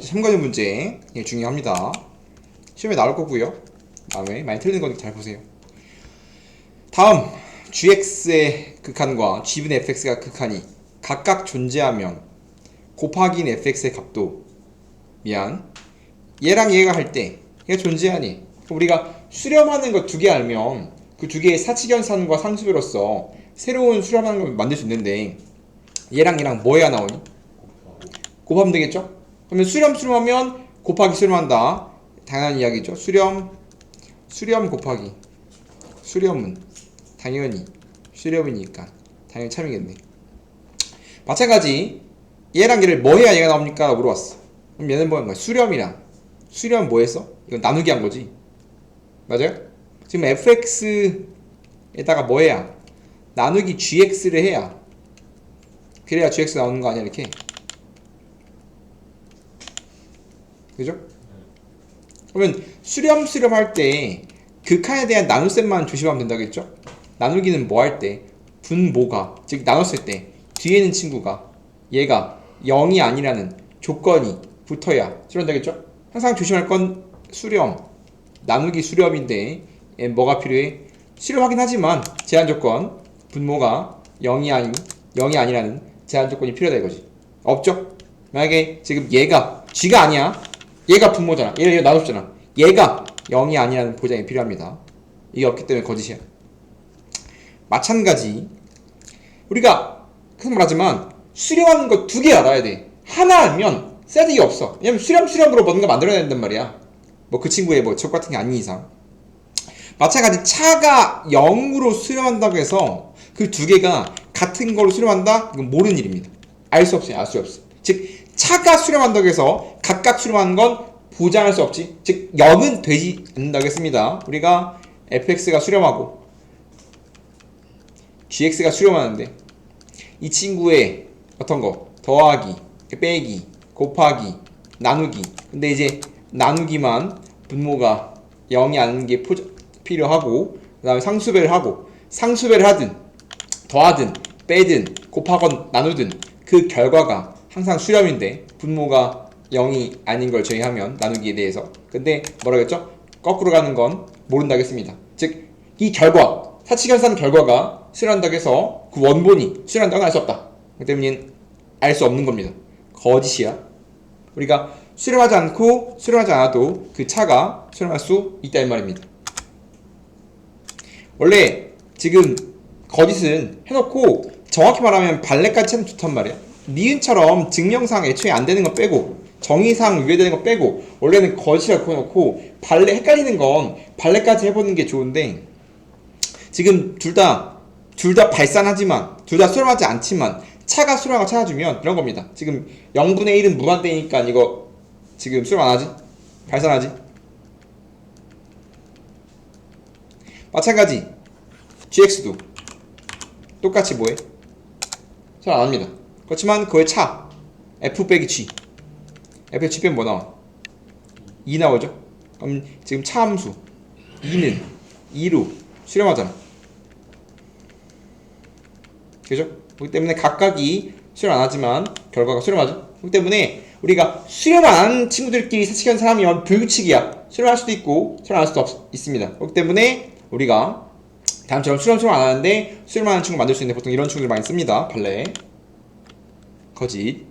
참고하는 문제 중요합니다. 시험에 나올 거고요. 다음에 많이 틀리는 거니까 잘 보세요. 다음 gx의 극한과 g분의 fx가 극한이 각각 존재하면 곱하기인 fx의 값도 얘랑 얘가 할 때 얘가 존재하니 우리가 수렴하는 거 두 개 알면 그 두 개의 사칙연산과 상수배로서 새로운 수렴하는 걸 만들 수 있는데 얘랑 얘랑 뭐 해야 나오니? 곱하면 되겠죠? 그러면 수렴하면 곱하기 수렴한다. 당연한 이야기죠. 수렴 곱하기 수렴은 당연히 수렴이니까 당연히 참이겠네. 마찬가지 얘랑 얘를 뭐 해야 얘가 나옵니까? 라고 물어봤어. 그럼 얘는 뭐 한 거야? 수렴 뭐 했어? 이건 나누기 한 거지. 맞아요? 지금 fx에다가 뭐 해야? 나누기 gx를 해야 그래야 gx 나오는 거 아니야 이렇게. 그죠? 그러면 수렴 할 때 극한에 대한 나눗셈만 조심하면 된다겠죠? 나누기는 뭐 할 때? 분모가 즉 나눴을 때 뒤에 있는 친구가 얘가 0이 아니라는 조건이 붙어야 수렴되겠죠? 항상 조심할 건 수렴 나누기 수렴인데 뭐가 필요해? 수렴하긴 하지만 제한조건 분모가 0이 아니라는 제한조건이 필요하다 이거지. 없죠? 만약에 지금 얘가 g가 아니야. 얘가 분모잖아. 얘를 나눴잖아. 얘가 0이 아니라는 보장이 필요합니다. 이게 없기 때문에 거짓이야. 마찬가지 우리가 계속 말하지만 수렴하는 거 두 개 알아야 돼. 하나 알면 쓸데기 없어. 왜냐면 수렴으로 뭔가 만들어야 된단 말이야. 뭐 그 친구의 뭐 적 같은 게 아닌 이상. 마찬가지 차가 0으로 수렴한다고 해서 그 두 개가 같은 걸로 수렴한다? 이건 모르는 일입니다. 알 수 없어요. 알 수 없어. 즉 차가 수렴한다고 해서 각각 수렴하는 건 보장할 수 없지. 즉 0은 되지 않는다고 했습니다. 우리가 fx가 수렴하고 gx가 수렴하는데 이 친구의 어떤 거 더하기, 빼기, 곱하기, 나누기. 근데 이제 나누기만 분모가 0이 아닌 게 필요하고 그 다음에 상수배를 하고 상수배를 하든 더하든 빼든 곱하건 나누든 그 결과가 항상 수렴인데 분모가 0이 아닌 걸 제외하면 나누기에 대해서. 근데 뭐라고 했죠? 거꾸로 가는 건 모른다고 했습니다. 즉 이 결과 사칙연산 결과가 수렴한다고 해서 그 원본이 수렴한다고 할 수 없다. 그렇기 때문에 알 수 없는 겁니다. 거짓이야. 우리가 수렴하지 않고 수렴하지 않아도 그 차가 수렴할 수 있다 이 말입니다. 원래 지금 거짓은 해놓고 정확히 말하면 발레까지 하면 좋단 말이야. 니은처럼 증명상 애초에 안 되는 거 빼고 정의상 유예되는 거 빼고 원래는 거짓이라고 해놓고 발레 헷갈리는 건 발레까지 해보는 게 좋은데 지금 둘 다 발산하지만 둘 다 수렴하지 않지만 차가 수렴하고 찾아주면 이런 겁니다. 지금 0분의 1은 무한대니까 이거 지금 수렴 안 하지? 발산하지? 마찬가지 gx도 똑같이 뭐해? 잘 안합니다. 그렇지만 그의 차 f 빼기 g f g 빼면 뭐 나와? 2 나오죠? 그럼 지금 차 함수 2는 2로 수렴하잖아. 그죠? 그렇기 때문에 각각이 수렴 안 하지만 결과가 수렴하죠. 그렇기 때문에 우리가 수렴 안 하는 친구들끼리 사칙연산 하면 불규칙이야. 수렴할 수도 있고 수렴 안 할 수도 있습니다. 그렇기 때문에 우리가 다음처럼 수렴 안 하는데 수렴하는 친구 만들 수 있는데 보통 이런 친구들 많이 씁니다. 발레 거짓.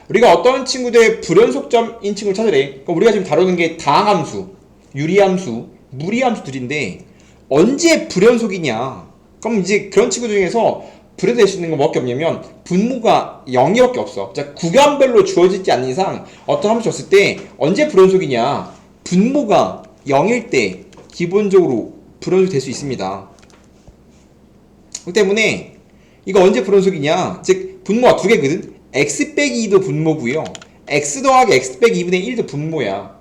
우리가 어떤 친구들의 불연속점인 친구를 찾으래. 그러니까 우리가 지금 다루는 게 다항함수, 유리함수, 무리함수들인데 언제 불연속이냐? 그럼 이제 그런 친구 중에서 불연속될 수 있는 건 뭐밖에 없냐면 분모가 0이밖에 없어. 자, 구간별로 주어지지 않는 이상 어떤 함수 줬을 때 언제 불연속이냐? 분모가 0일 때 기본적으로 불연속 될 수 있습니다. 그렇기 때문에 이거 언제 불연속이냐? 즉 분모가 두 개거든. x 빼기 2도 분모고요. x 더하기 x 빼기 2분의 1도 분모야.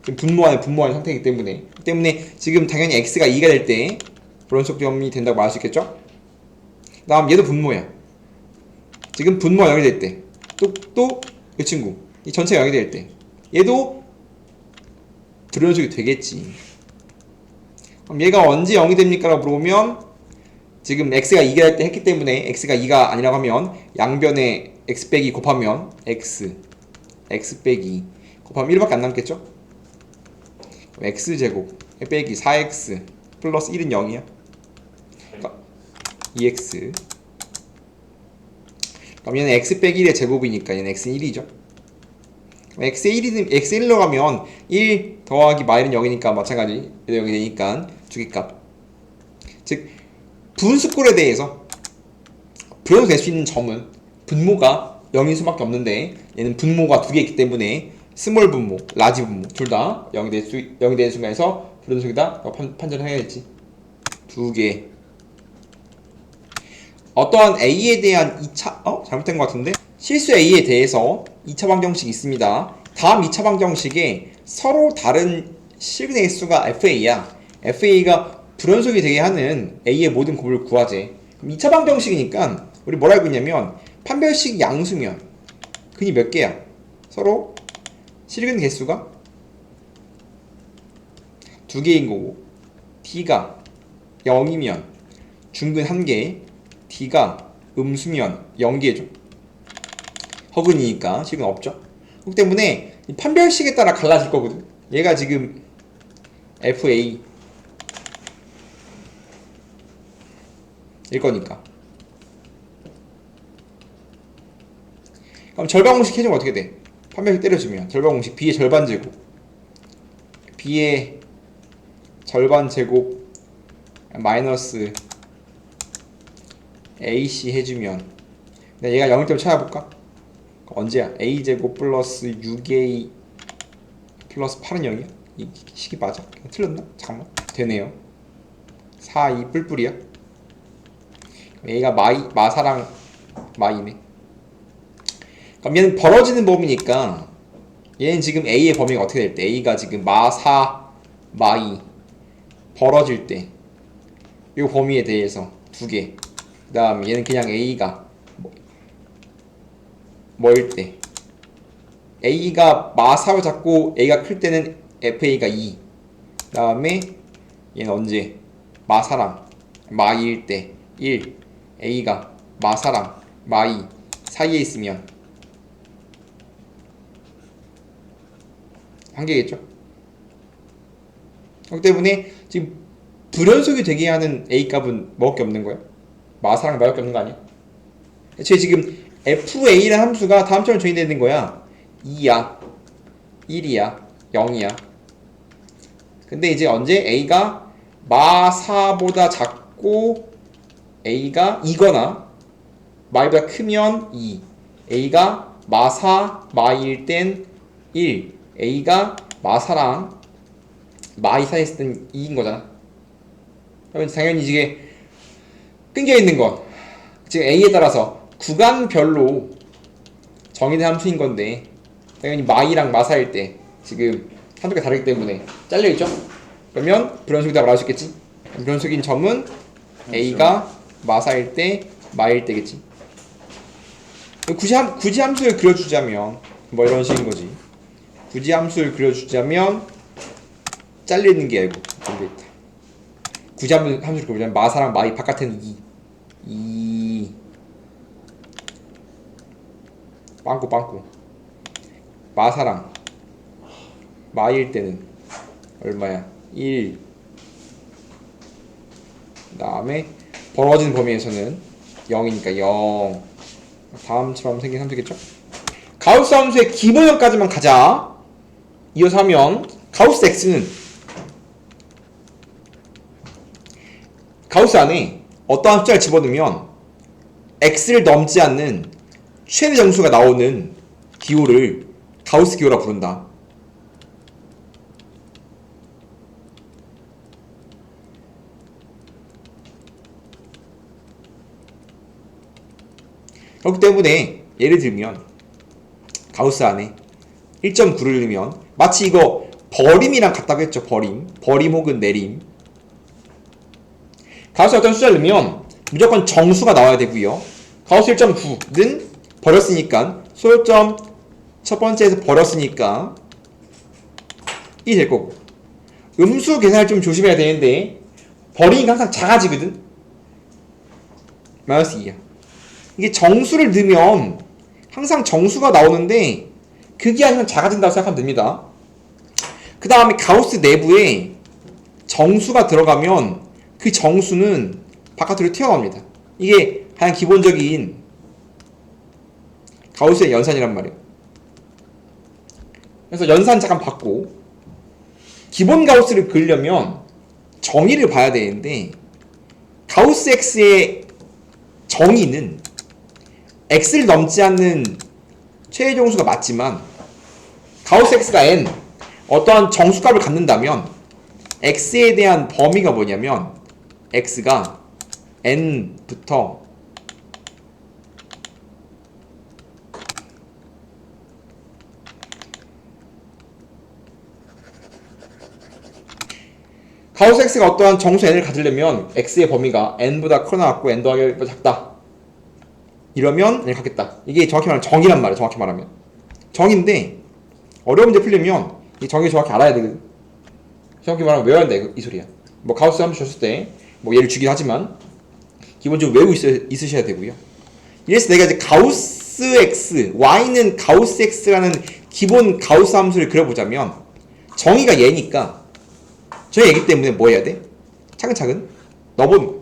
분모하는 상태이기 때문에. 그렇기 때문에 지금 당연히 x가 2가 될 때 불연속점이 된다고 말할 수 있겠죠? 그 다음 얘도 분모야. 지금 분모가 0이 될 때 또 이 친구 이 전체가 0이 될 때 얘도 불연속이 되겠지. 그럼 얘가 언제 0이 됩니까? 라고 물어보면 지금 x가 2가 될 때 했기 때문에 x가 2가 아니라고 하면 양변에 x 빼기 곱하면 x x 빼기 곱하면 1밖에 안 남겠죠? 그럼 x제곱 빼기 4x 플러스 1은 0이야. 그러니까 2x. 그럼 얘는 x 빼기 1의 제곱이니까 얘는 x는 1이죠. x의 1이, x의 1로 가면 1 더하기 마이는 0이니까 마찬가지 0이 되니까 두개값. 즉 분수꼴에 대해서 분모가 될 수 있는 점은 분모가 0인 수밖에 없는데 얘는 분모가 두 개 있기 때문에 스몰 분모, 라지 분모 둘 다 0이 되는 순간에서 불연속이다 판정을 해야겠지. 두 개. 어떠한 A에 대한 2차 잘못된 것 같은데 실수 A에 대해서 2차 방정식이 있습니다. 다음 2차 방정식에 서로 다른 실근의 수가 FA야. FA가 불연속이 되게 하는 A의 모든 곱을 구하재. 그럼 2차 방정식이니까 우리 뭘 알고 있냐면 판별식이 양수면 근이 몇 개야? 서로 실근 개수가 두 개인 거고 D가 0이면 중근 1개, D가 음수면 0개죠. 허근이니까 실근 없죠. 그렇기 때문에 이 판별식에 따라 갈라질 거거든. 얘가 지금 FA 일 거니까. 그럼 절반 공식 해주면 어떻게 돼? 판별식 때려주면 절반 공식 B의 절반 제곱 B의 절반 제곱 마이너스 AC 해주면 얘가 0일 때부터 찾아볼까? 언제야? A제곱 플러스 6A 플러스 8은 0이야? 이 식이 맞아? 틀렸나? 잠깐만. 되네요. 4, 2 뿔뿔이야. A가 마사랑 마이네. 그럼 얘는 벌어지는 범위니까 얘는 지금 A의 범위가 어떻게 될 때? A가 지금 마사, 마이 벌어질 때 이 범위에 대해서 두 개. 그 다음에 얘는 그냥 A가 뭐일 때 A가 마사로 잡고 A가 클 때는 FA가 2. 그 다음에 얘는 언제? 마사랑 마이일 때 1. A가 마사랑 마이 사이에 있으면 한 개겠죠? 그렇기 때문에 지금 불연속이 되게 하는 A값은 뭐밖에 없는 거야? 마사랑 마이밖에 없는 거 아니야? 애초에 지금 FA라는 함수가 다음처럼 정의되는 거야. 2야 1이야 0이야. 근데 이제 언제 A가 마사보다 작고 A가 2거나 마이보다 크면 2. A가 마사 마이일 땐 1. A가 마사랑 마이 사이에 있을 땐 2인 거잖아. 그러면 당연히 이게 끊겨 있는 거 지금 A에 따라서 구간별로 정의된 함수인 건데 당연히 마이랑 마사일 때 지금 함수가 다르기 때문에 잘려있죠? 그러면 불연속이다 말할 수 있겠지? 불연속인 점은 A가 마사일 때 마일 때겠지. 굳이 함수를 그려주자면 뭐 이런 식인 거지. 굳이 함수를 그려주자면 잘리는 게 알고 모르겠다. 굳이 함수를 그려주자면 마사랑 마이 바깥에는 2 빵꾸 마사랑 마일 때는 얼마야? 1. 그 다음에 벌어지는 범위에서는 0이니까 0. 다음처럼 생긴 함수겠죠? 가우스 함수의 기본형까지만 가자. 이어서 하면 가우스 x는 가우스 안에 어떠한 숫자를 집어넣으면 x를 넘지 않는 최대 정수가 나오는 기호를 가우스 기호라 부른다. 그렇기 때문에 예를 들면 가우스 안에 1.9를 넣으면 마치 이거 버림이랑 같다고 했죠. 버림 혹은 내림. 가우스 어떤 숫자를 넣으면 무조건 정수가 나와야 되고요. 가우스 1.9는 버렸으니까 소요점 첫 번째에서 버렸으니까 1이 될 거고, 음수 계산을 좀 조심해야 되는데 버리니까 항상 작아지거든. 마이너스 2야. 이게 정수를 넣으면 항상 정수가 나오는데 극이하면 작아진다고 생각하면 됩니다. 그 다음에 가우스 내부에 정수가 들어가면 그 정수는 바깥으로 튀어나옵니다. 이게 가장 기본적인 가우스의 연산이란 말이에요. 그래서 연산 잠깐 받고 기본 가우스를 그리려면 정의를 봐야 되는데 가우스 X의 정의는 X를 넘지 않는 최대 정수가 맞지만 가우스 X가 N 어떠한 정수값을 갖는다면 X에 대한 범위가 뭐냐면 X가 N부터 가우스 X가 어떠한 정수 N을 가지려면 X의 범위가 N보다 크거나 같고 N 더하기 1보다 작다. 이러면 N을 갖겠다. 이게 정확히 말하면 정의란 말이에요. 정확히 말하면. 정의인데 어려운 문제 풀려면 이 정의 정확히 알아야 되거든. 정확히 말하면 외워야 돼. 이 소리야. 뭐 가우스 함수 줬을 때 뭐 얘를 주긴 하지만 기본적으로 외우고 있으셔야 되고요. 이래서 내가 이제 가우스 X, Y는 가우스 X라는 기본 가우스 함수를 그려보자면 정의가 얘니까 저희 얘기 때문에 뭐 해야 돼? 차근차근 넣어보는 거.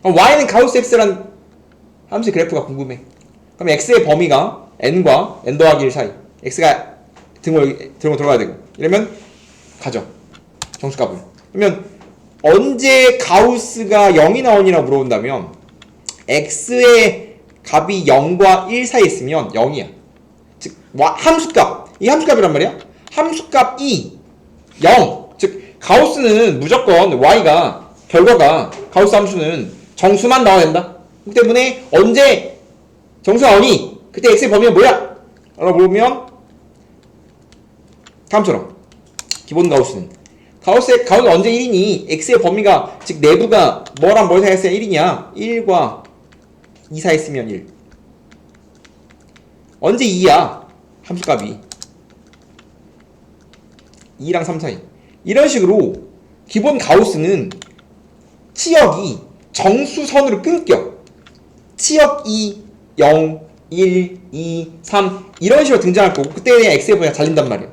그럼 Y는 가우스 X라는 함수의 그래프가 궁금해. 그럼 X의 범위가 N과 N 더하기 1 사이. X가 등호 들어가야 되고. 이러면 가죠. 정수값을. 그러면 언제 가우스가 0이 나오니라고 물어본다면 X의 값이 0과 1 사이에 있으면 0이야. 즉 함수값. 이 함수값이란 말이야. 함수값이 0. 즉 가우스는 무조건 Y가 결과가 가우스 함수는 정수만 나와야 된다. 그렇기 때문에 언제 정수가 오니 그때 X의 범위가 뭐야? 라고 물으면 다음처럼 기본 가우스는 가우스 언제 1이니? X의 범위가 즉 내부가 뭐랑 뭘 사이에 1이냐? 1과 2 사이에 있으면 1. 언제 2야? 함수값이 2랑 3 사이. 이런 식으로 기본 가우스는 치역이 정수선으로 끊겨. 치역 2, 0, 1, 2, 3 이런 식으로 등장할 거고 그때 그냥 X의 범위가 잘린단 말이에요.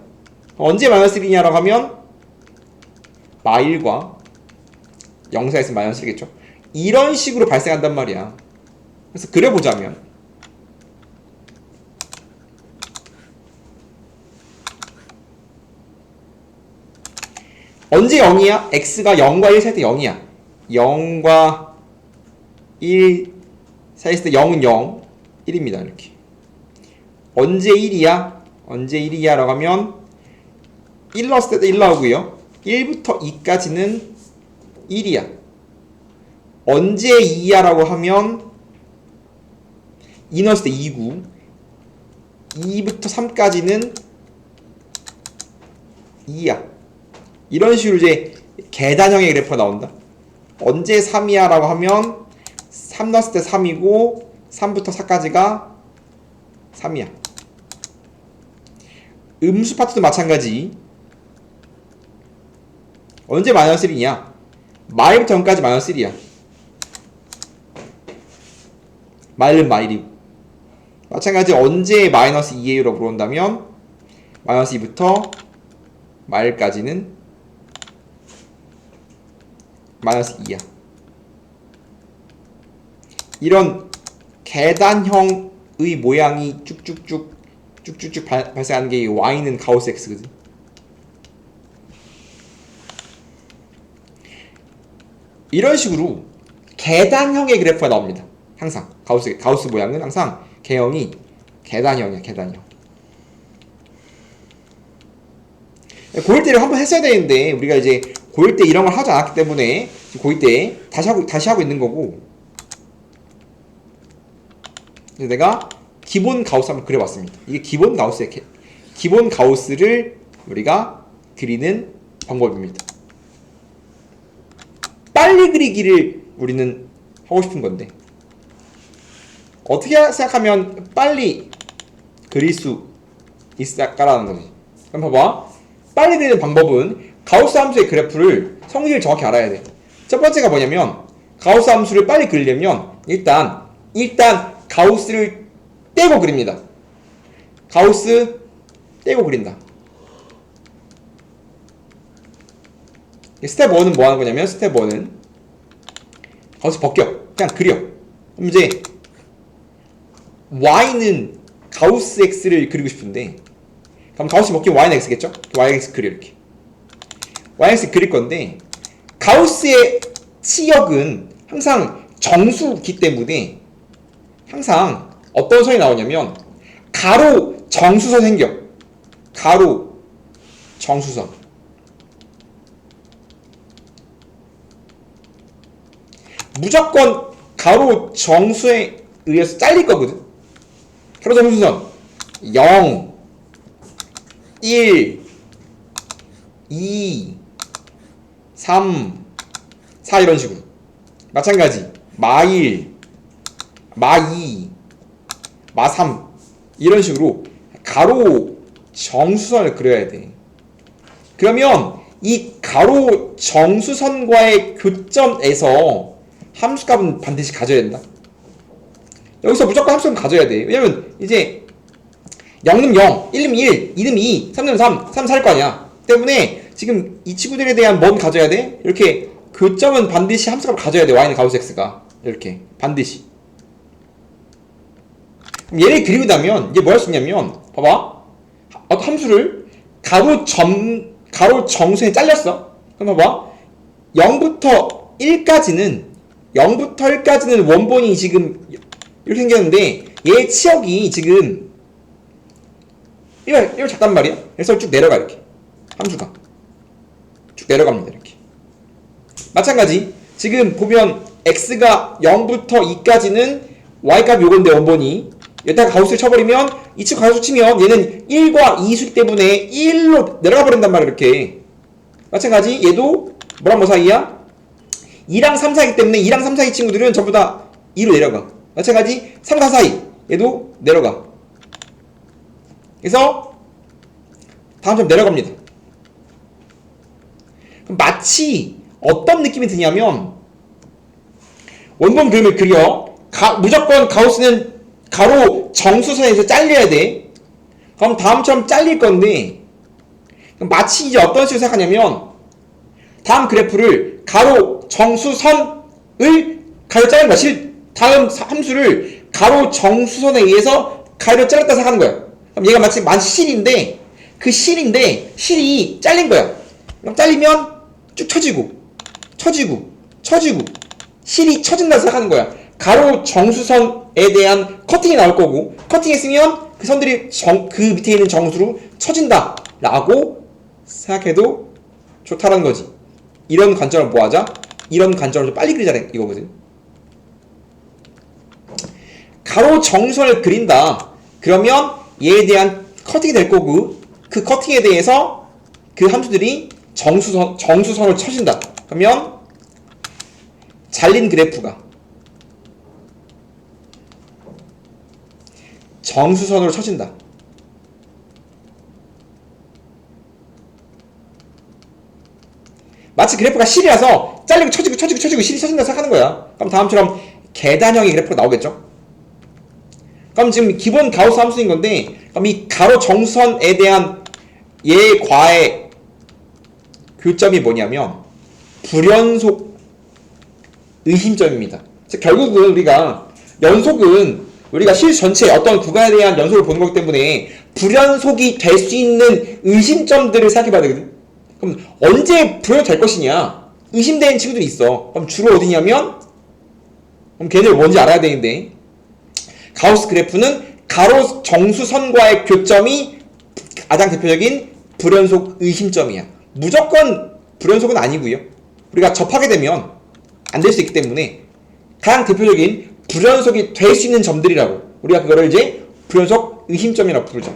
언제 마이너스 1이냐라고 하면 마1과 0 사이에 있으면 마이너스 1이겠죠. 이런 식으로 발생한단 말이야. 그래서 그려보자면 언제 0이야? X가 0과 1 사이에 때 0이야. 0과 1 사이에 있을 때 0은 0, 1입니다. 이렇게. 언제 1이야? 언제 1이야? 라고 하면 1 넣었을 때 1 나오고요. 1부터 2까지는 1이야. 언제 2야? 라고 하면 2 넣었을 때 2고 2부터 3까지는 2야. 이런 식으로 이제 계단형의 그래프가 나온다. 언제 3이야? 라고 하면 3 넣었을 때 3이고 3부터 4까지가 3이야. 음수 파트도 마찬가지. 언제 마이너스 1이냐? 마일부터 0까지 마이너스 1이야. 마일은 마일이고. 마찬가지 언제 마이너스 2예요? 라고 물어본다면 마이너스 2부터 마일까지는 마이너스 2야. 이런 계단형의 모양이 쭉쭉쭉 발생하는 게 Y는 가우스 X거든. 이런 식으로 계단형의 그래프가 나옵니다. 항상 가우스 모양은 항상 개형이 계단형이야. 계단형. 고1 때를 한번 했어야 되는데 우리가 이제 고1 때 이런 걸 하지 않았기 때문에 고2 때 다시 하고 있는 거고. 그래서 내가 기본 가우스 한번 그려봤습니다. 이게 기본 가우스를 우리가 그리는 방법입니다. 빨리 그리기를 우리는 하고 싶은 건데 어떻게 생각하면 빨리 그릴 수 있을까라는 거지. 그럼 봐봐. 빨리 그리는 방법은 가우스 함수의 그래프를 성질을 정확히 알아야 돼. 첫 번째가 뭐냐면 가우스 함수를 빨리 그리려면 일단 가우스를 떼고 그립니다. 가우스 떼고 그린다. 스텝 1은 뭐 하는 거냐면 스텝 1은 가우스 벗겨. 그냥 그려. 그럼 이제 y는 가우스 x를 그리고 싶은데 그럼 가우스 벗기면 y는 x겠죠? yx 그려 이렇게. yx 그릴 건데 가우스의 치역은 항상 정수기 때문에 항상 어떤 선이 나오냐면 가로 정수선 생겨. 가로 정수선. 무조건 가로 정수에 의해서 잘릴 거거든. 가로 정수선 0 1 2 3 4 이런 식으로. 마찬가지 마1 마2 마3 이런 식으로 가로 정수선을 그려야 돼. 그러면 이 가로 정수선과의 교점에서 함수값은 반드시 가져야 된다. 여기서 무조건 함수값은 가져야 돼. 왜냐면 이제 0는 0, 1는 1, 2는 2, 3는 3, 3, 4일 거 아니야. 때문에 지금 이 친구들에 대한 뭔 가져야 돼? 이렇게 교점은 반드시 함수값을 가져야 돼. y는 가우스 x가 이렇게 반드시. 그럼 얘를 그리다면 이게 뭐 할 수 있냐면 봐봐. 어떤 함수를 가로 정수에 잘렸어. 그럼 봐봐. 0부터 1까지는 원본이 지금 이렇게 생겼는데 얘의 치역이 지금 이거 작단 말이야. 그래서 쭉 내려가 이렇게. 함수가 쭉 내려갑니다. 이렇게. 마찬가지 지금 보면 x가 0부터 2까지는 y값이 요건데 원본이 여기다가 가우스를 쳐버리면 이 친구 가우스 치면 얘는 1과 2수기 때문에 1로 내려가 버린단 말이야. 이렇게. 마찬가지 얘도 뭐랑 뭐 사이야? 2랑 3 사이기 때문에 2랑 3 사이 친구들은 전부 다 2로 내려가. 마찬가지 3과 4 사이 얘도 내려가. 그래서 다음처럼 내려갑니다. 그럼 마치 어떤 느낌이 드냐면 원본 그림을 그려. 무조건 가우스는 가로 정수선에서 잘려야 돼. 그럼 다음처럼 잘릴 건데 마치 이제 어떤 식으로 생각하냐면 다음 그래프를 가로 정수선을 가로 자른 거야. 다음 함수를 가로 정수선에 의해서 가로 잘랐다 생각하는 거야. 그럼 얘가 마치 실인데 그 실이 잘린 거야. 그럼 잘리면 쭉 쳐지고 실이 쳐진다 생각하는 거야. 가로 정수선에 대한 커팅이 나올 거고 커팅했으면 그 선들이 그 밑에 있는 정수로 쳐진다 라고 생각해도 좋다라는 거지. 이런 관점을 뭐 하자? 이런 관점을 좀 빨리 그리자는 이거거든. 가로 정수선을 그린다. 그러면 얘에 대한 커팅이 될 거고 그 커팅에 대해서 그 함수들이 정수선을 쳐진다. 그러면 잘린 그래프가 정수선으로 쳐진다. 마치 그래프가 실이라서 잘리고 쳐지고 실이 쳐진다 생각하는 거야. 그럼 다음처럼 계단형의 그래프가 나오겠죠? 그럼 지금 기본 가우스 함수인 건데 그럼 이 가로 정수선에 대한 얘과의 교점이 뭐냐면 불연속 의심점입니다. 즉 결국은 우리가 실 전체 어떤 구간에 대한 연속을 보는 거기 때문에 불연속이 될 수 있는 의심점들을 생각해봐야 되거든. 그럼 언제 불연속 될 것이냐? 의심되는 친구들이 있어. 그럼 주로 어디냐면 그럼 걔네들 뭔지 알아야 되는데 가우스 그래프는 가로 정수선과의 교점이 가장 대표적인 불연속 의심점이야. 무조건 불연속은 아니고요. 우리가 접하게 되면 안 될 수 있기 때문에 가장 대표적인 불연속이 될 수 있는 점들이라고 우리가 그거를 이제 불연속 의심점이라고 부르죠.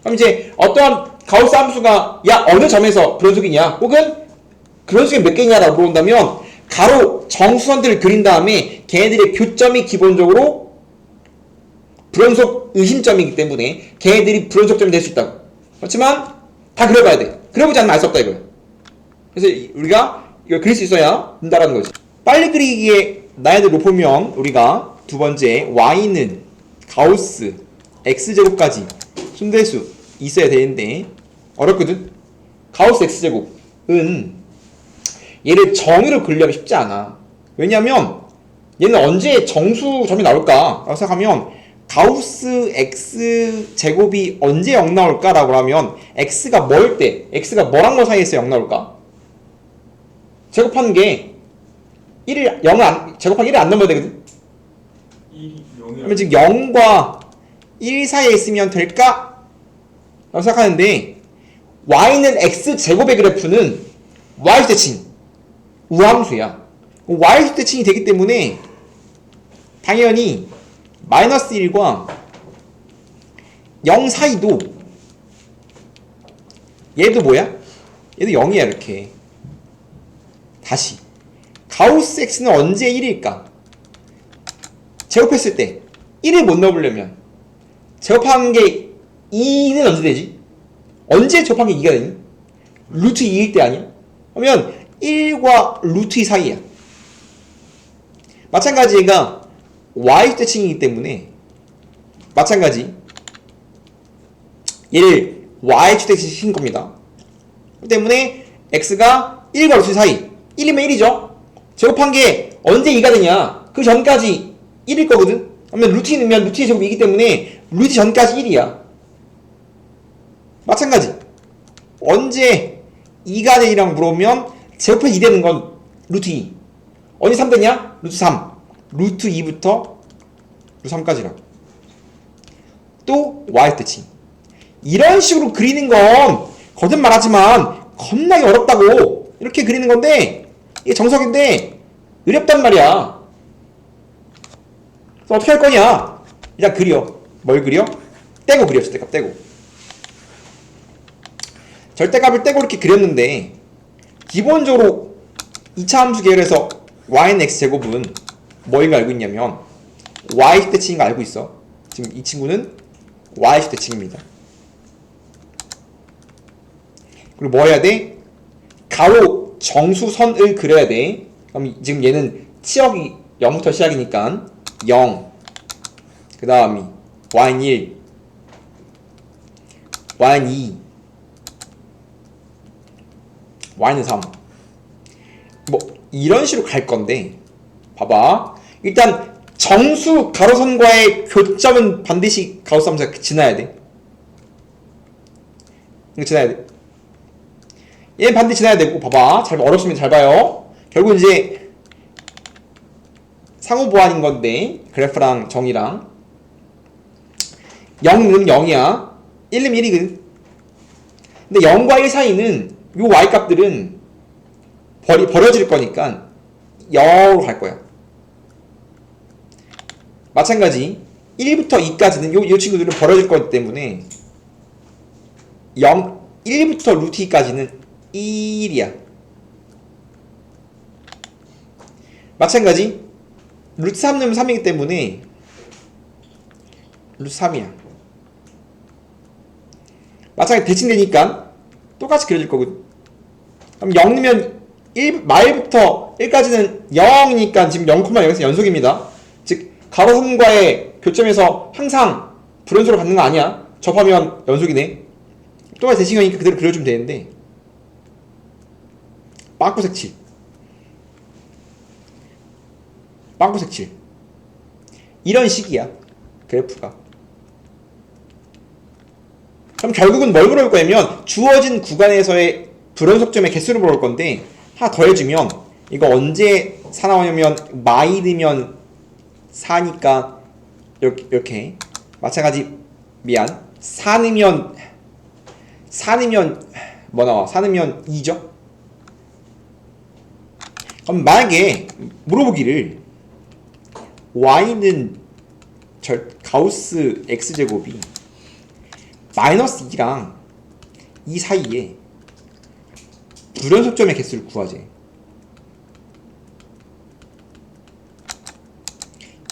그럼 이제 어떠한 가우스 함수가 야 어느 점에서 불연속이냐 혹은 불연속이 몇 개냐라고 물어본다면 가로 정수선들을 그린 다음에 걔네들의 교점이 기본적으로 불연속 의심점이기 때문에 걔네들이 불연속점이 될 수 있다고. 그렇지만 다 그려봐야 돼. 그려보지 않으면 알 수 없다 이거야. 그래서 우리가 이걸 그릴 수 있어야 된다라는 거지. 빨리 그리기에 난이도를 보면 우리가 두 번째 y는 가우스 x제곱까지 순대수 있어야 되는데 어렵거든. 가우스 x제곱은 얘를 정의로 그리려면 쉽지 않아. 왜냐면 얘는 언제 정수점이 나올까 라고 생각하면 가우스 x제곱이 언제 0 나올까 라고 하면 x가 뭐일 때, x가 뭐랑 뭐 사이에서 0 나올까? 제곱하는 게 1을 0을 제곱하면 1을 안 넘어야 되거든. 그러면 지금 0과 1 사이에 있으면 될까? 라고 생각하는데 y는 x제곱의 그래프는 y수대칭 우함수야. y수대칭이 되기 때문에 당연히 마이너스 1과 0 사이도 얘도 뭐야? 얘도 0이야 이렇게. 다시 가우스 x는 언제 1일까? 제곱했을 때 1을 못 넣어보려면 제곱한 게 2는 언제 되지? 언제 제곱한 게 2가 되니? 루트 2일 때 아니야? 그러면 1과 루트 2 사이야. 마찬가지 얘가 y수대칭이기 때문에 마찬가지 얘를 y수대칭 시킨 겁니다. 그렇기 때문에 x가 1과 루트 2 사이 1이면 1이죠. 제곱한 게 언제 2가 되냐? 그 전까지 1일 거거든. 그러면 루트 2 넣으면 루트 2 제곱이 2기 때문에 루트 전까지 1이야. 마찬가지 언제 2가 되니라고 물어보면 제곱해서 2 되는 건 루트 2. 언제 3 되냐? 루트 3. 루트 2부터 루트 3까지라고. 또 y수대칭. 이런 식으로 그리는 건 거짓말하지만 겁나게 어렵다고. 이렇게 그리는 건데 이게 정석인데 어렵단 말이야. 그래서 어떻게 할 거냐? 일단 그려. 뭘 그려? 떼고 그려. 절대값 떼고. 절대값을 떼고 이렇게 그렸는데 기본적으로 2차 함수 계열에서 y는 x제곱은 뭐인 알고 있냐면 y수대칭인 거 알고 있어. 지금 이 친구는 y수대칭입니다. 그리고 뭐 해야 돼? 가로 정수선을 그려야 돼. 그럼 지금 얘는 치역이 0부터 시작이니까 0, 그 다음이 y는 1, y는 2, y는 3. 뭐 이런 식으로 갈 건데 봐봐. 일단 정수 가로선과의 교점은 반드시 가우스 함수가 지나야 돼. 이거 지나야 돼. 얘는 반드시 지나야 되고 봐봐. 잘 어렵습니다. 잘 봐요. 결국 이제 상호 보완인 건데 그래프랑 정의랑 0은 0이야. 1은 1이거든. 근데 0과 1 사이는 요 y 값들은 버려질 거니까 0으로 갈 거야. 마찬가지 1부터 2까지는 요 친구들은 버려질 거기 때문에 1부터 루트 2까지는 1이야. 마찬가지 루트 3 넣으면 3이기 때문에 루트 3이야. 마찬가지 대칭되니까 똑같이 그려질 거거든. 그럼 0 넣으면 말부터 1까지는 0이니까 지금 0,0에서 연속입니다. 즉 가로선과의 교점에서 항상 불연속을 갖는 거 아니야. 접하면 연속이네. 똑같이 대칭하니까 그대로 그려주면 되는데 빵꾸색칠 이런 식이야 그래프가. 그럼 결국은 뭘 물어볼 거냐면 주어진 구간에서의 불연속점의 개수를 물어볼 건데 하나 더 해주면 이거 언제 4 나오냐면 마이르면 4니까 이렇게 마찬가지 4 넣으면 뭐 나와? 4 넣으면 2죠? 그럼 만약에 물어보기를 y는 가우스 x제곱이 마이너스 2랑 2 사이에 불연속점의 개수를 구하재.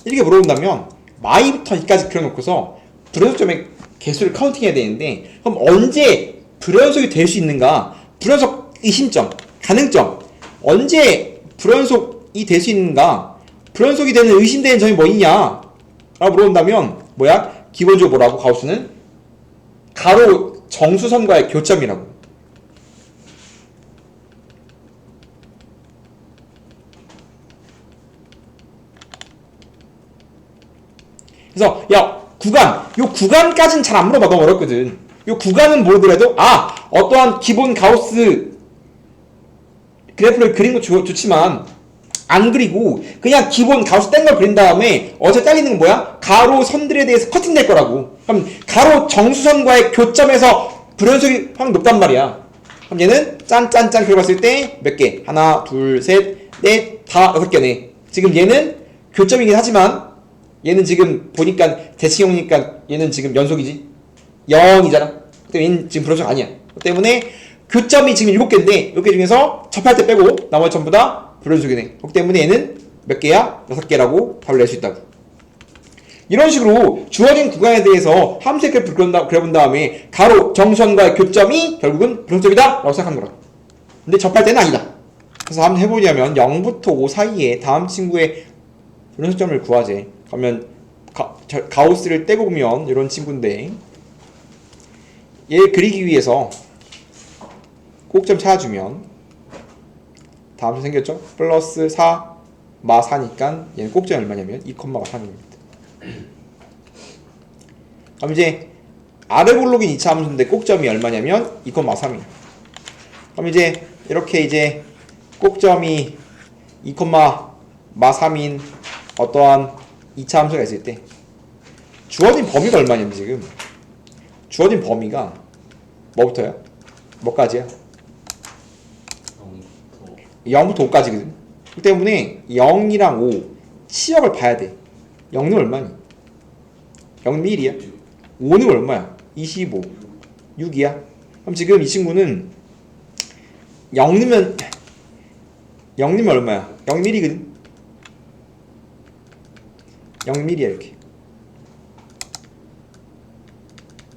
이렇게 물어본다면 마이부터 2까지 그려놓고서 불연속점의 개수를 카운팅해야 되는데 그럼 언제 불연속이 될 수 있는가? 불연속 의심점, 가능점 언제 불연속이 될 수 있는가? 불연속이 되는 의심되는 점이 뭐 있냐? 라고 물어본다면 뭐야? 기본적으로 뭐라고 가우스는? 가로 정수선과의 교점이라고. 그래서 야 요 구간까지는 잘 안 물어봐. 너무 어렵거든. 요 구간은 모르더라도 어떠한 기본 가우스 그래프를 그린 거 좋지만 안 그리고 그냥 기본 가우스 뗀 걸 그린 다음에 어제 잘리는 건 뭐야? 가로 선들에 대해서 커팅될 거라고. 그럼 가로 정수선과의 교점에서 불연속이 확 높단 말이야. 그럼 얘는 짠짠짠 긁었을 때 몇 개? 하나, 둘, 셋, 넷, 다 6개네. 지금 얘는 교점이긴 하지만 얘는 지금 보니까 대칭형이니까 얘는 지금 연속이지. 0이잖아. 그때 얘는 지금 불연속 아니야. 그 때문에 교점이 지금 7개인데 7개 중에서 접할 때 빼고 나머지 전부 다 불연속이네. 그렇기 때문에 얘는 몇 개야? 6개라고 답을 낼 수 있다고. 이런 식으로 주어진 구간에 대해서 함수의 그래프를 그려본 다음에 가로 정수선과의 교점이 결국은 불연속이다 라고 생각하는 거라. 근데 접할 때는 아니다. 그래서 한번 해보자면 0부터 5 사이에 다음 친구의 불연속점을 구하재. 그러면 가우스를 떼고 보면 이런 친구인데 얘 그리기 위해서 꼭점 찾아주면 다음 수 생겼죠? 플러스 4 마 4니까 얘는 꼭점이 얼마냐면 2마 3입니다. 그럼 이제 아래 볼록인 2차 함수인데 꼭점이 얼마냐면 2마 3이에요. 그럼 이제 이렇게 이제 꼭점이 2마 3인 어떠한 2차 함수가 있을 때 주어진 범위가 얼마냐면 지금 주어진 범위가 뭐부터야? 뭐까지야? 0부터 5까지거든. 그 때문에 0이랑 5 치역을 봐야 돼. 0는 얼마니? 0은 1이야. 5는 얼마야? 25 6이야. 그럼 지금 이 친구는 0 넣으면 얼마야? 0은 1이거든. 0mm야 이렇게.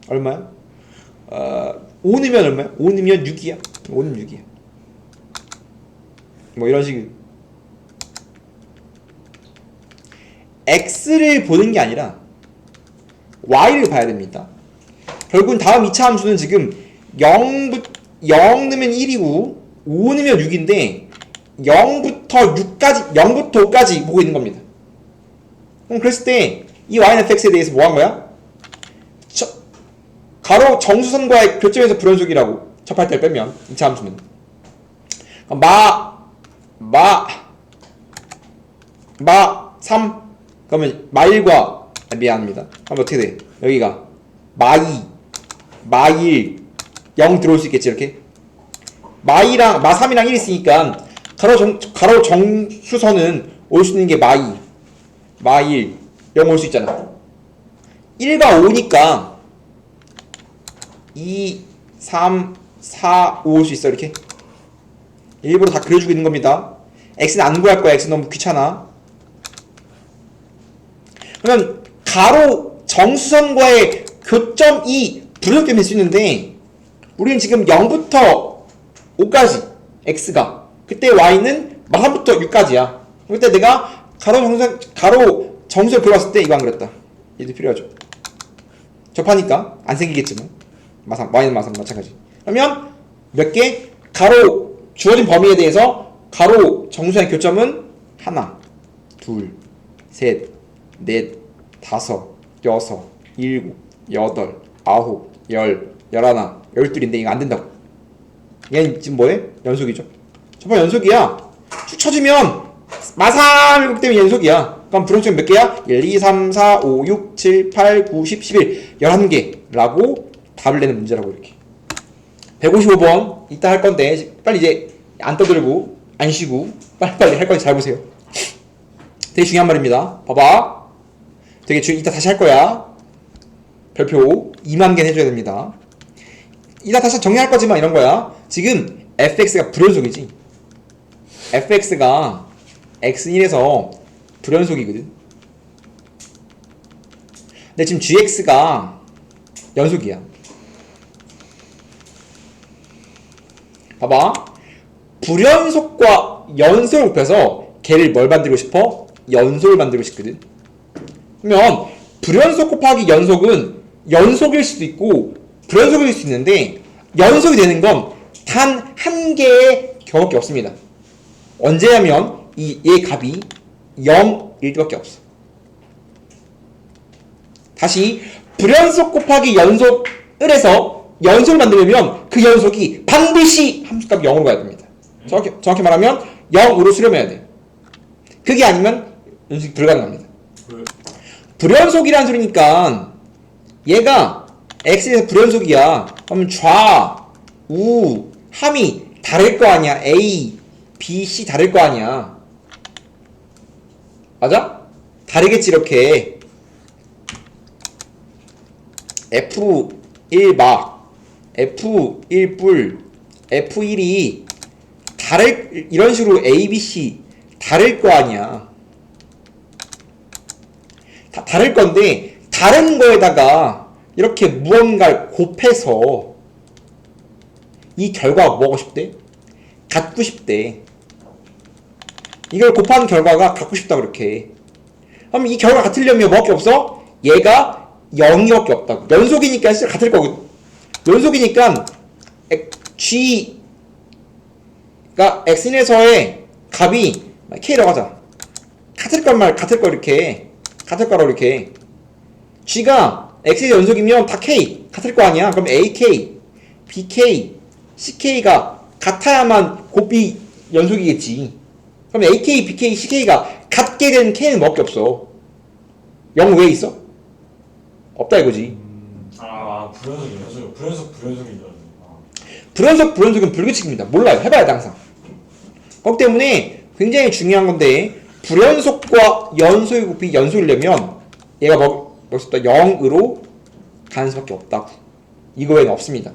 얼마야? 5 넣으면 얼마야? 5 넣으면 6이야. 5는 6이야. 뭐 이런 식으로 X를 보는 게 아니라 Y를 봐야 됩니다. 결국은 다음 2차 함수는 지금 0 넣으면 1이고 5 넣으면 6인데 0부터 5까지 보고 있는 겁니다. 그럼 그랬을 때 이 YFX에 대해서 뭐 한 거야? 가로 정수선과의 교점에서 불연속이라고 접할 때를 빼면 2차 함수는 마 3 그러면 마1과 미안합니다. 그럼 어떻게 돼? 여기가 마2 0 들어올 수 있겠지 이렇게. 마2랑 마3이랑 1 있으니까 가로 정수선은 올 수 있는 게 마1 0 올 수 있잖아. 1과 5니까 2, 3, 4, 5 올 수 있어 이렇게. 일부러 다 그려주고 있는 겁니다. x는 안 구할 거야. x 너무 귀찮아. 그러면 가로 정수선과의 교점이 불연속될 수 있는데 우리는 지금 0부터 5까지 x가 그때 y는 마3부터 6까지야. 그때 내가 가로 정수를 그려봤을 때 이거 안 그렸다. 얘도 필요하죠. 접하니까 안 생기겠지만 y는 마3 마찬가지. 그러면 몇 개? 가로 주어진 범위에 대해서 가로 정수의 교점은 하나, 둘, 셋, 넷, 다섯, 여섯, 일곱, 여덟, 아홉, 열, 열하나, 열둘인데 이거 안 된다고. 얘는 지금 뭐해? 연속이죠. 저번 연속이야. 쭉 쳐주면 마3 때문에 연속이야. 그럼 불연속은 몇 개야? 1, 2, 3, 4, 5, 6, 7, 8, 9, 10, 11 11개라고 답을 내는 문제라고 이렇게. 155번 이따 할 건데 빨리 이제 안 떠들고 안 쉬고 빨리빨리 할 건지 잘 보세요. 되게 중요한 말입니다. 봐봐. 이따 다시 할 거야. 별표 2만 개 해줘야 됩니다. 이따 다시 정리할 거지만 이런 거야. 지금 fx가 불연속이지. fx가 x1에서 불연속이거든. 근데 지금 gx가 연속이야. 봐봐. 불연속과 연속을 곱해서 걔를 뭘 만들고 싶어? 연속을 만들고 싶거든. 그러면 불연속 곱하기 연속은 연속일 수도 있고 불연속일 수 있는데 연속이 되는 건 단 한 개의 경우밖에 없습니다. 언제냐면 얘 값이 0일 때밖에 없어. 다시 불연속 곱하기 연속을 해서 연속을 만들려면 그 연속이 반드시 함수값 0으로 가야 됩니다. 정확히 말하면 0으로 수렴해야 돼. 그게 아니면 연속이 불가능합니다. 불연속이라는 소리니까 얘가 x에서 불연속이야. 그러면 좌, 우, 함이 다를 거 아니야. A, B, C 다를 거 아니야. 맞아? 다르겠지 이렇게. F1 막, F1 뿔, F1이 이런 식으로 A, B, C 다를 거 아니야. 다를 건데 다른 거에다가 이렇게 무언가를 곱해서 이 결과가 뭐고 싶대? 같고 싶대. 이걸 곱한 결과가 같고 싶다 그렇게. 그럼 이 결과가 같으려면 뭐밖에 없어? 얘가 0이밖에 없다고. 연속이니까 같을 거거든. 연속이니까 G가 X인에서의 값이 K라고 하자. 같을 거 이렇게. 같을 거라고 이렇게. G가 X의 연속이면 다 K 같을 거 아니야. 그럼 AK, BK, CK가 같아야만 곱비 연속이겠지. 그럼 AK, BK, CK가 같게 된 K는 뭐밖에 없어. 0 왜 있어? 없다 이거지. 불연속이죠. 불연속은 불규칙입니다. 몰라요. 해봐야 돼 항상. 그렇기 때문에 굉장히 중요한 건데 불연속과 연속의 곱이 연속이려면 얘가 여기서부터 0으로 가는 수밖에 없다고. 이거 외에는 없습니다.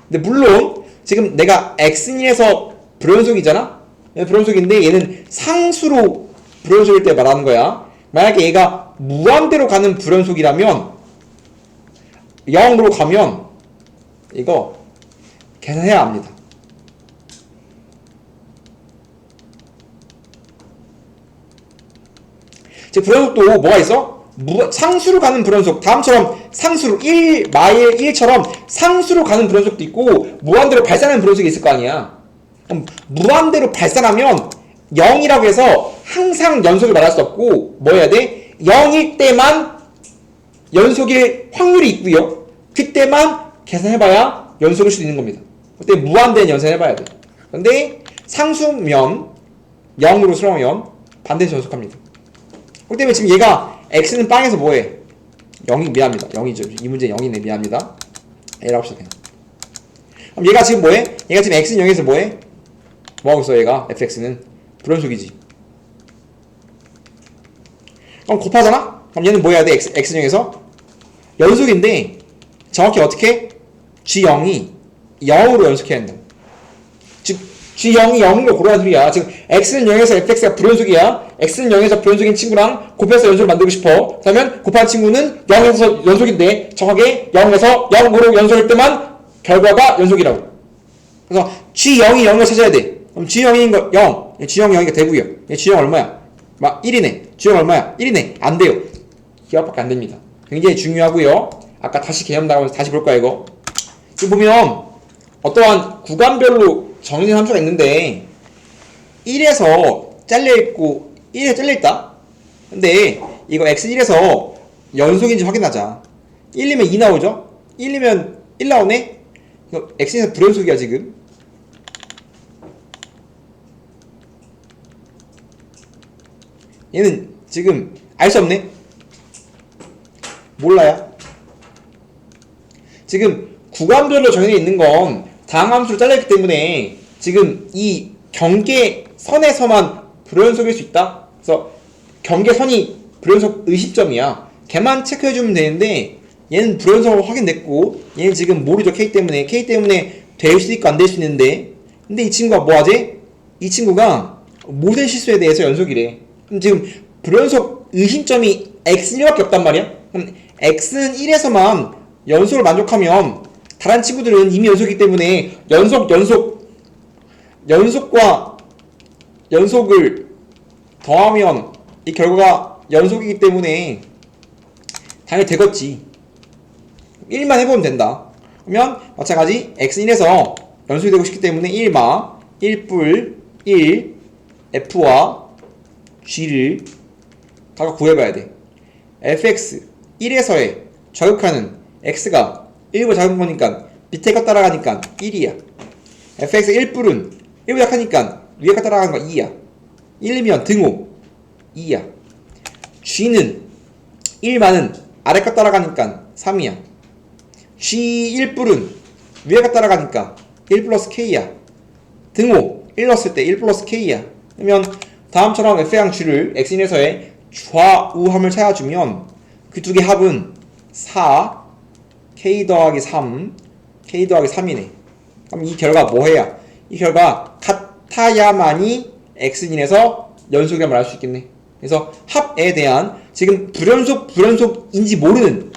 근데 물론 지금 내가 x에서 불연속이잖아? 불연속인데 얘는 상수로 불연속일 때 말하는 거야. 만약에 얘가 무한대로 가는 불연속이라면 0으로 가면 이거 계산해야 합니다. 제 불연속도 뭐가 있어? 상수로 가는 불연속. 다음처럼 상수로 1, 마일 1처럼 상수로 가는 불연속도 있고 무한대로 발산하는 불연속이 있을 거 아니야. 그럼 무한대로 발산하면 0이라고 해서 항상 연속을 말할 수 없고 뭐 해야 돼? 0일 때만 연속일 확률이 있고요. 그때만 계산해봐야 연속일 수도 있는 겁니다. 그때 무한대는 연산해봐야 돼. 근데 상수면 0으로 수렴하면 반드시 연속합니다. 그렇기 때문에 지금 얘가 x는 빵에서 뭐해? 0이 미안합니다. 0이죠. 이 문제 0이네. 미안합니다. A라고 합시다. 그냥. 그럼 얘가 지금 뭐해? 얘가 지금 x는 0에서 뭐해? 뭐하고 있어 얘가? fx는 불연속이지. 그럼 곱하잖아? 그럼 얘는 뭐 해야 돼? x는 0에서? 연속인데 정확히 어떻게? g0이 0으로 연속해야 한다. 즉 g0이 0으로 고르라는 소리야. 지금 x는 0에서 fx가 불연속이야. x는 0에서 불연속인 친구랑 곱해서 연속을 만들고 싶어. 그러면 곱한 친구는 0에서 연속인데 정확하게 0에서 0으로 연속일 때만 결과가 연속이라고. 그래서 g0이 0을 찾아야 돼. 그럼 g0인 거 0. g0 0이니까 되고요. g0 얼마야? 막 1이네. g0 얼마야? 1이네. 안 돼요. 기억밖에 안 됩니다. 굉장히 중요하고요. 아까 다시 개념 나가면서 다시 볼 거야 이거. 지금 보면 어떠한 구간별로 정해진 함수가 있는데 1에서 잘려있고 1에서 잘려있다. 근데 이거 x1에서 연속인지 확인하자. 1이면 2 나오죠? 1이면 1 나오네? 이거 x에서 불연속이야 지금. 얘는 지금 알 수 없네? 몰라요. 지금 구간별로 정해져 있는 건 다항함수로 잘려있기 때문에 지금 이 경계선에서만 불연속일 수 있다. 그래서 경계선이 불연속 의심점이야. 걔만 체크해주면 되는데 얘는 불연속으로 확인됐고 얘는 지금 모르죠. K 때문에 될 수도 있고 안 될 수 있는데 근데 이 친구가 뭐하지? 이 친구가 모든 실수에 대해서 연속이래. 그럼 지금 불연속 의심점이 x는 1밖에 없단 말이야. 그럼 x는 1에서만 연속을 만족하면 다른 친구들은 이미 연속이기 때문에 연속과 연속을 더하면 이 결과가 연속이기 때문에 당연히 되겠지. 1만 해보면 된다. 그러면 마찬가지 x1에서 연속이 되고 싶기 때문에 1마 1뿔 1 f와 g를 각각 구해봐야 돼. fx 1에서의 좌극하는 x가 1보다 작은 거니까 밑에 거 따라가니까 1이야. fx 1뿔은 1보다 약하니까 위에 거 따라가는 거 2야. 1이면 등호 2야. g는 1만은 아래 거 따라가니까 3이야. g 1뿔은 위에 거 따라가니까 1 플러스 k야. 등호 1 넣었을 때 1 플러스 k야. 그러면 다음처럼 f랑 g를 x인에서의 좌우함을 찾아주면 그 두 개 합은 4 k 더하기 3 k 더하기 3이네. 그럼 이 결과 뭐해야? 이 결과 같아야만이 x인에서 연속이라는 말 할 수 있겠네. 그래서 합에 대한 지금 불연속인지 모르는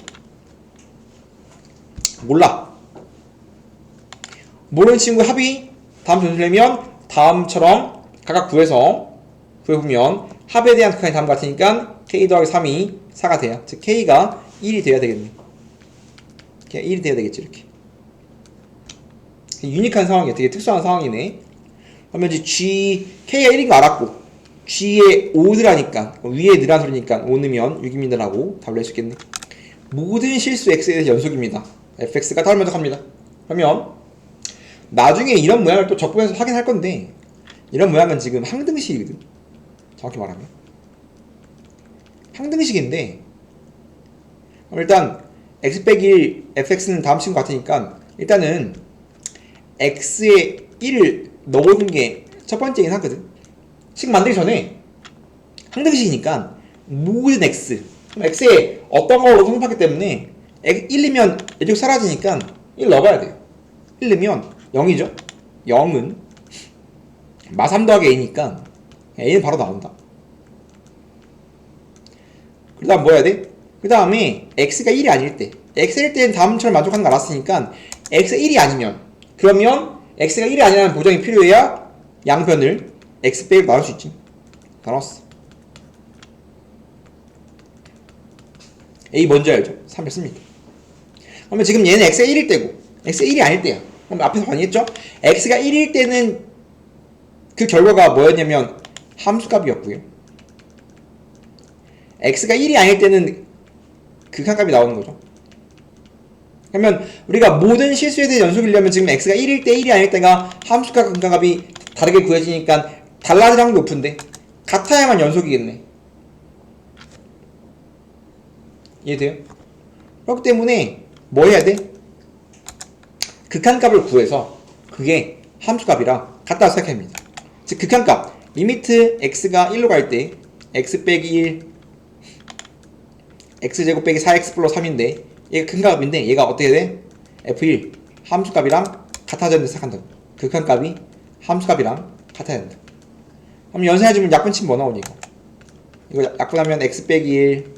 친구 합이 다음 전술내면 다음처럼 각각 구해보면 합에 대한 극한이 다음 같으니까 k 더하기 3이 4가 돼요. 즉 k가 1이 돼야 되겠네. 1이 돼야 되겠지. 이렇게 유니크한 상황이야. 되게 특수한 상황이네. 그러면 이제 k가 1인 거 알았고 g에 5더라니까 위에 느란 소리니까 5 넣으면 6입니다 라고 답을 할 수 있겠네. 모든 실수 x에 대해서 연속입니다. fx가 답을 만족합니다. 그러면 나중에 이런 모양을 또 적분해서 확인할 건데 이런 모양은 지금 항등식이거든. 정확히 말하면 항등식인데 일단 x 빼기 1 fx는 다음 친구 같으니까 일단은 x에 1을 넣어준 게 첫 번째긴 하거든. 식 만들기 전에 항등식이니까 모든 x 그럼 x에 어떤 걸로 성립하기 때문에 1이면 예적 사라지니까 1 넣어봐야 돼요. 1 넣으면 0이죠. 0은 마 3 더하기 a니까 a는 바로 나온다. 그 다음 뭐 해야 돼? 그 다음에 x가 1이 아닐 때 x일 때는 다음처럼 만족하는 거 알았으니까 x가 1이 아니면 그러면 x가 1이 아니라는 보장이 필요해야 양변을 x 빼고 나눌 수 있지. 다 나왔어. a 뭔지 알죠? 3 뺐습니다. 그러면 지금 얘는 x가 1일 때고 x가 1이 아닐 때야. 그럼 앞에서 확인했죠? x가 1일 때는 그 결과가 뭐였냐면 함수값이었고요. x가 1이 아닐 때는 극한값이 나오는 거죠. 그러면 우리가 모든 실수에 대해 연속이려면 지금 x가 1일 때 1이 아닐 때가 함수값과 극한값이 다르게 구해지니까 달라질 확률이 높은데 같아야만 연속이겠네. 이해돼요? 그렇기 때문에 뭐 해야 돼? 극한값을 구해서 그게 함수값이랑 같다고 생각합니다. 즉 극한값 리미트 x가 1로 갈 때 x 빼기 1 x제곱 빼기 4x 플러스 3인데 얘가 큰 값인데 얘가 어떻게 돼? f1 함수값이랑 같아져야 된다 생각한다. 극한값이 함수값이랑 같아야 된다. 그럼 연산해주면 약분치면 뭐 나오니 이거 약분하면 x 빼기 1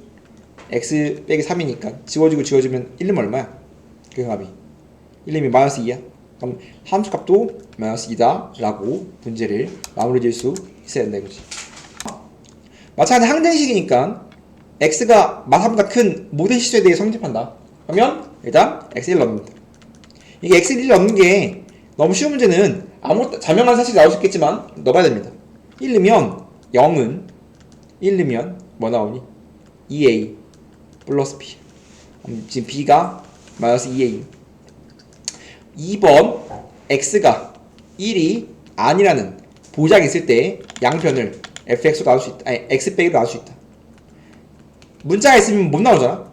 x 빼기 3이니까 지워주면 1은 얼마야? 극한값이 1은 마이너스 2야. 그럼 함수값도 마이너스 2다 라고 문제를 마무리 지을 수 있어야 된다 이거지. 마찬가지 항등식이니까 x가 마사보다 큰 모든 실수에 대해 성립한다. 그러면 일단 x1 넣습니다. 이게 x1 넣는 게 너무 쉬운 문제는 아무것도 자명한 사실이 나올 수 있겠지만 넣어봐야 됩니다. 1 넣으면 0은 1 넣으면 뭐 나오니? 2a 플러스 b. 지금 b가 마이너스 2a. 2번 x가 1이 아니라는 보장이 있을 때 양변을 fx로 나올 수 있다. 아니 x 빼기로 나올 수 있다. 문자가 있으면 못 나오잖아.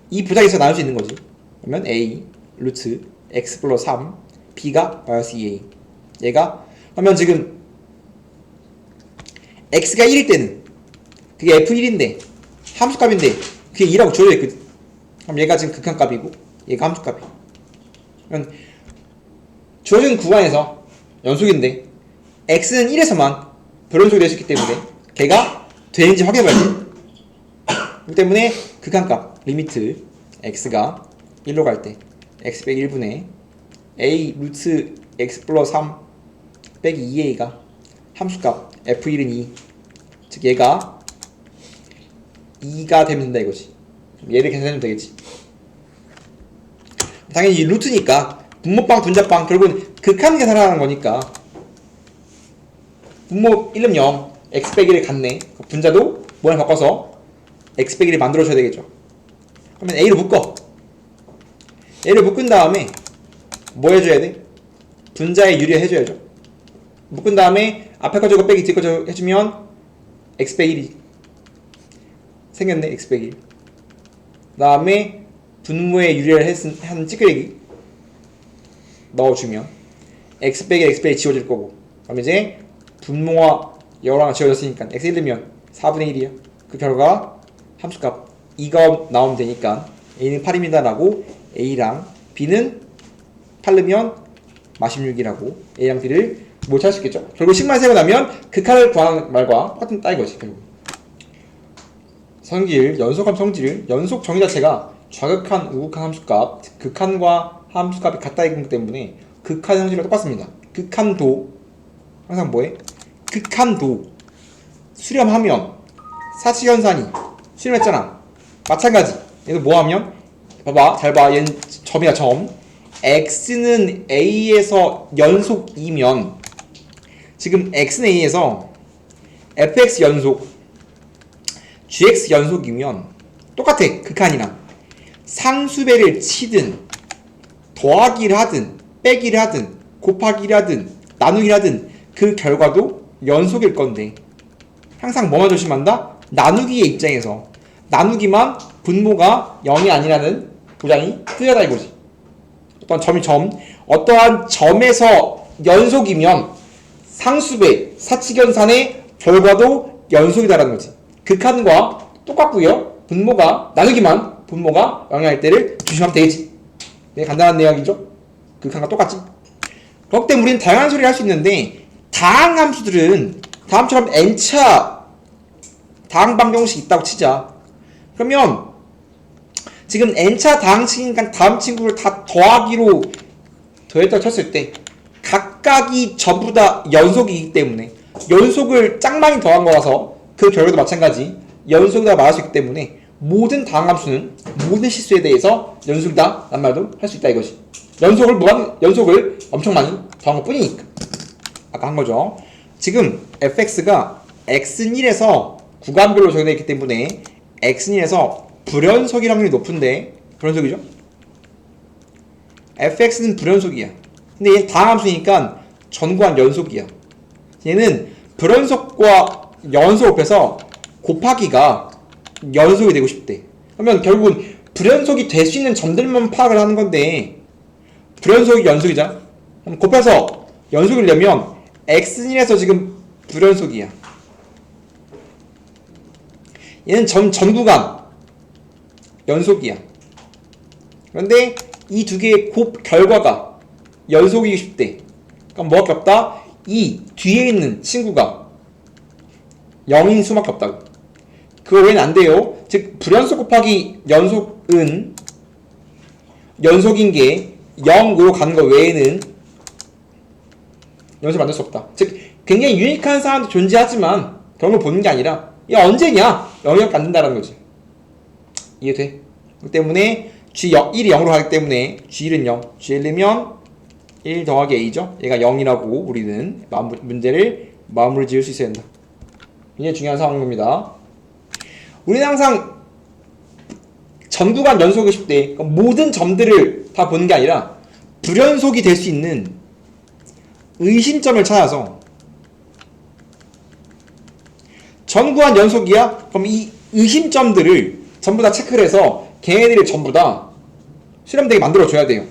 이 보장에서 나올 수 있는 거지. 그러면 a 루트 x 플러스 3 b가 마이너스 2a. 얘가 그러면 지금 x가 1일 때는 그게 f1인데 함수값인데 그게 2라고 주어져 있거든. 그럼 얘가 지금 극한값이고 얘가 함수값이야. 그러면 주어진 구간에서 연속인데 x는 1에서만 불연속이 될 수 있기 때문에 걔가 되는지 확인해봐야 돼. 그렇기 때문에 극한값 리미트 x가 1로 갈 때 x 빼기 1분의 a 루트 x 플러스 3 빼기 2a가 함수값 f1은 2 즉 얘가 2가 되면 된다 이거지. 얘를 계산하면 되겠지. 당연히 루트니까 분모빵 분자빵 결국은 극한 계산하는 거니까 분모 1은 0 x 빼기 1을 갖네. 분자도 모양을 바꿔서 x 빼기 1을 만들어줘야 되겠죠. 그러면 a를 묶어. a를 묶은 다음에 뭐 해줘야 돼? 분자에 유리해줘야죠. 묶은 다음에 앞에 거 저거 빼기 뒤에 거 저거 해주면 x 빼기 1이 생겼네. x 빼기 1. 그 다음에 분모에 유리를 한 찌끄레기 넣어주면 x 빼기 x 빼기 지워질 거고, 그럼 이제 분모와 열랑 지워졌으니까 x 1이면 4분의 1이야. 그 결과 함수값 2가 나오면 되니까 a는 8입니다 라고 a랑 b는 8르면 -16이라고 a랑 b를 못 찾을 수 있겠죠. 결국 식만 세고 나면 극한을 구하는 말과 똑같은 따이거지. 결국 성질, 연속함 성질을 연속 정의 자체가 좌극한, 우극한 함수값, 극한과 함수값이 같다는 거기 때문에 극한 형식과 똑같습니다. 극한도 항상 뭐해? 극한도 수렴하면 사칙연산이 수렴했잖아. 마찬가지. 얘도 뭐하면 봐봐, 잘 봐. 얘는 점이야, 점. x는 a에서 연속이면 지금 x는 a에서 fx 연속 gx 연속이면 똑같아. 극한이랑 상수배를 치든 더하기를 하든 빼기를 하든 곱하기를 하든 나누기를 하든 그 결과도 연속일 건데 항상 뭐만 조심한다? 나누기의 입장에서 나누기만 분모가 0이 아니라는 보장이 뜨여다 이거지. 어떠한 점에서 연속이면 상수배 사칙연산의 결과도 연속이다라는 거지. 극한과 똑같고요. 분모가 나누기만 분모가 0일 때를 조심하면 되겠지. 네, 간단한 내용이죠. 극한과 똑같지. 그렇기 때문에 우리는 다양한 소리를 할 수 있는데 다항 함수들은 다음처럼 n차 다항 방정식이 있다고 치자. 그러면 지금 n차 다항식이니까 다음 친구를 다 더하기로 더했다고 쳤을 때 각각이 전부 다 연속이기 때문에 연속을 짱 많이 더한 거라서 그 결과도 마찬가지 연속이다 말할 수 있기 때문에 모든 다항 함수는 모든 실수에 대해서 연속이다 라는 말도 할 수 있다 이것이. 연속을 엄청 많이 더한 것 뿐이니까 아까 한 거죠. 지금 fx가 x는 1에서 구간별로 적용되어 있기 때문에 x는 1에서 불연속일 확률이 높은데 불연속이죠? fx는 불연속이야. 근데 얘는 다항함수니까 전구간 연속이야. 얘는 불연속과 연속 합해서 곱하기가 연속이 되고 싶대. 그러면 결국은 불연속이 될 수 있는 점들만 파악을 하는 건데 불연속이 연속이잖아. 그럼 곱해서 연속을 내면 x는 1에서 지금 불연속이야. 얘는 전구간 연속이야. 그런데 이 두 개의 곱 결과가 연속이기 쉽대. 그럼 뭐밖에 없다? 이 뒤에 있는 친구가 0인 수밖에 없다고. 그거 외에는 안 돼요. 즉 불연속 곱하기 연속은 연속인 게 0으로 가는 거 외에는 연속 만들 수 없다. 즉 굉장히 유니크한 상황도 존재하지만 그런 걸 보는 게 아니라 이게 언제냐? 0이밖에 안 된다는 거지. 이해돼? 그렇기 때문에 G1이 0으로 가기 때문에 G1은 0, G1이면 1 더하기 A죠. 얘가 0이라고 우리는 문제를 마무리 지을 수 있어야 된다. 굉장히 중요한 상황입니다. 우리는 항상 전구간 연속이 쉽대. 그러니까 모든 점들을 다 보는 게 아니라 불연속이 될 수 있는 의심점을 찾아서 전구간 연속이야? 그럼 이 의심점들을 전부 다 체크를 해서 걔네들을 전부 다 수렴되게 만들어줘야 돼요.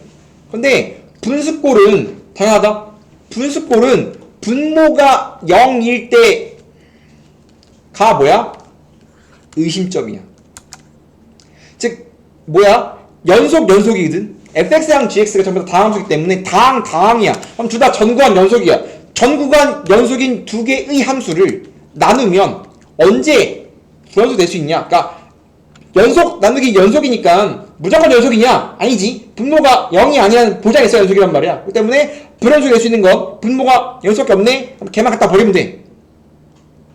근데 분수꼴은 당연하다. 분수꼴은 분모가 0일 때가 뭐야? 의심점이야. 즉 뭐야? 연속이거든. fx랑 gx가 전부 다 다항수이기 때문에 다항이야. 그럼 둘 다 전구간 연속이야. 전구간 연속인 두 개의 함수를 나누면 언제 불연속 될 수 있냐? 그러니까 연속 나누기 연속이니까 무조건 연속이냐? 아니지. 분모가 0이 아니라는 보장이 있어야 연속이란 말이야. 그렇기 때문에 불연속이 될 수 있는 건 분모가 0수밖에 없네? 그럼 걔만 갖다 버리면 돼.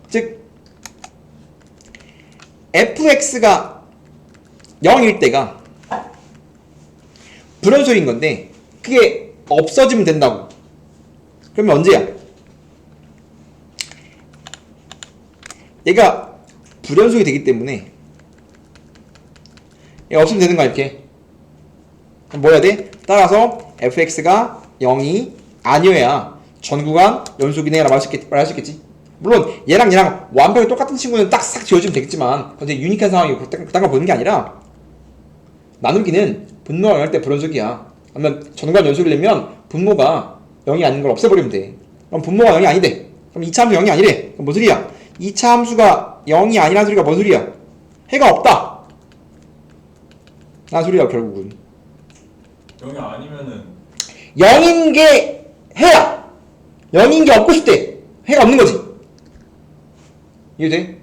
즉 fx가 0일 때가 불연속인 건데 그게 없어지면 된다고. 그러면 언제야? 얘가 불연속이 되기 때문에 얘가 없으면 되는 거야 이렇게. 그럼 뭐 해야 돼? 따라서 fx가 0이 아니어야 전구간 연속이네 라고 할 수 있겠지. 물론 얘랑 완벽히 똑같은 친구는 딱 싹 지워주면 되겠지만 그건 이제 유니크한 상황이고 그딴 걸 보는 게 아니라 나누기는 분모가 0일 때 불연속이야. 그러면 전구간 연속이려면 분모가 0이 아닌 걸 없애버리면 돼. 그럼 분모가 0이 아니래. 그럼 2차 함수 0이 아니래. 그럼 뭔 소리야? 2차 함수가 0이 아니라는 소리가 뭔 소리야? 해가 없다 라는 소리야 결국은. 0이 아니면은 0인 게 해야 0인 게 없고 싶대. 해가 없는 거지. 이해돼?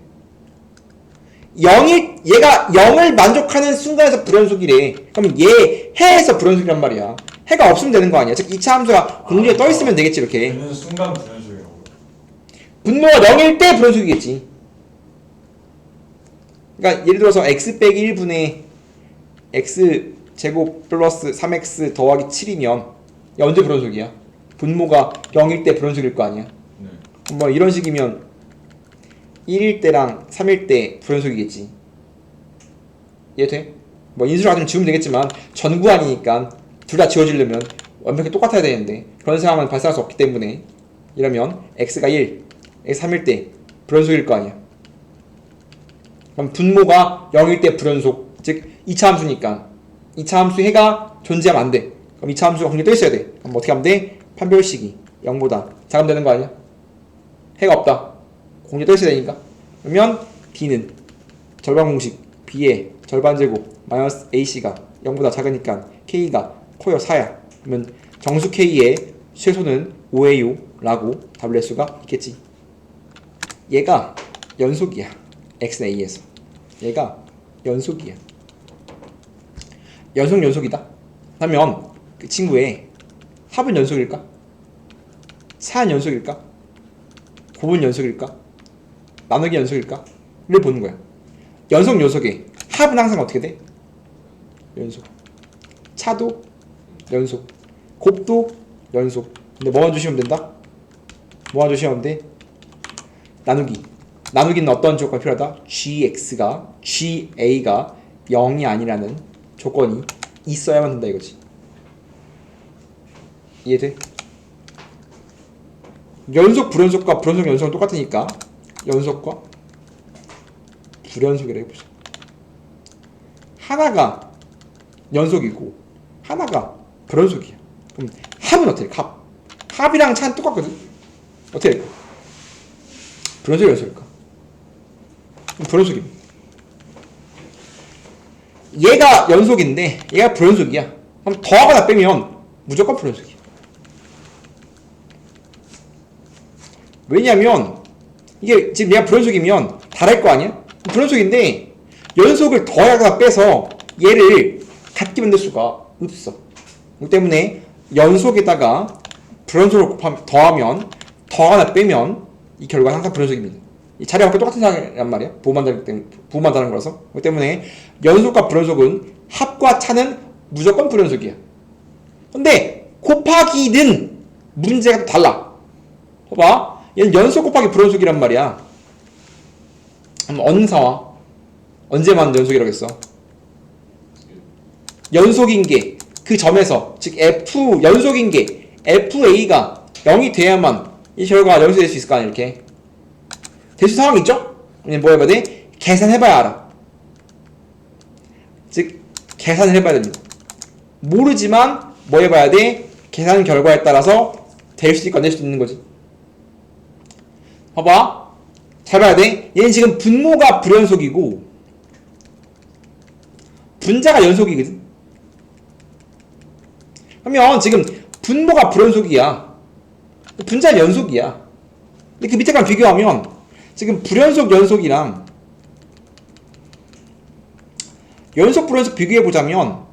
0이 얘가 0을 만족하는 순간에서 불연속이래. 그러면 얘 해에서 불연속이란 말이야. 해가 없으면 되는 거 아니야. 즉 2차 함수가 공중에 떠 있으면 되겠지 이렇게. 되는 순간 불연속이라고. 분모가 0일 때 불연속이겠지. 그러니까 예를 들어서 x 빼기 1분의 x 제곱 플러스 3x 더하기 7이면 야 언제 불연속이야? 분모가 0일 때 불연속일 거 아니야. 네. 뭐 이런 식이면 1일 때랑 3일 때 불연속이겠지. 이해돼? 뭐 인수를 같으면 지우면 되겠지만 전구아니니까 둘 다 지워지려면 완벽히 똑같아야 되는데 그런 상황은 발생할 수 없기 때문에 이러면 x가 1, x 3일 때 불연속일 거 아니야. 그럼 분모가 0일 때 불연속, 즉 2차 함수니까 2차 함수 해가 존재하면 안 돼. 그럼 2차 함수가 공중에 떠 있어야 돼. 그럼 어떻게 하면 돼? 판별식이 0보다 작으면 되는 거 아니야? 해가 없다. 공중에 떠 있어야 되니까. 그러면 B는 절반 공식 B의 절반 제곱 마이너스 AC가 0보다 작으니까 K가 커요 4야. 그러면 정수 K의 최소는 5예요 라고 답을 낼 수가 있겠지. 얘가 연속이야. X는 A에서. 얘가 연속이야. 연속이다. 하면 그 친구의 합은 연속일까? 사한 연속일까? 곱은 연속일까? 나누기 연속일까? 를 보는 거야. 연속의 합은 항상 어떻게 돼? 연속. 차도 연속. 곱도 연속. 근데 뭐만 주시면 된다? 뭐만 주시면 돼? 나누기. 나누기는 어떤 조건이 필요하다? gx가 0이 아니라는 조건이 있어야만 된다 이거지. 이해돼? 연속 불연속과 불연속 연속은 똑같으니까 연속과 불연속이라 해보자. 하나가 연속이고 하나가 불연속이야. 그럼 합은 어떻게 돼? 합이랑 차는 똑같거든? 어떻게 돼? 불연속이 연속일까? 불연속입니다. 얘가 연속인데 얘가 불연속이야. 그럼 더하거나 빼면 무조건 불연속이야. 왜냐면 이게 지금 얘가 불연속이면 다를 거 아니야? 불연속인데 연속을 더하거나 빼서 얘를 같게 만들 수가 없어. 그렇기 때문에 연속에다가 불연속을 더하면 더하거나 빼면 이 결과는 항상 불연속입니다. 이 자리가 똑같은 상황이란 말이야. 부호만다는 거라서. 그렇기 때문에 연속과 불연속은 합과 차는 무조건 불연속이야. 근데 곱하기는 문제가 달라. 봐봐. 얘는 연속 곱하기 불연속이란 말이야. 그럼 언사와 언제만 연속이라고 했어? 연속인 게 그 점에서 즉 F 연속인 게 FA가 0이 돼야만 이 결과가 연속될 수 있을 거 아니야. 이렇게 될 수 있는 상황이 있죠? 뭐 해봐야 돼? 계산해봐야 알아. 즉 계산을 해봐야 됩니다. 모르지만 뭐 해봐야 돼? 계산 결과에 따라서 될 수도 있고 안 될 수도 있는 거지. 봐봐. 잘 봐야 돼. 얘는 지금 분모가 불연속이고 분자가 연속이거든. 그러면 지금 분모가 불연속이야. 분자는 연속이야. 근데 그 밑에 거랑 비교하면 지금 불연속 연속이랑 연속 불연속 비교해보자면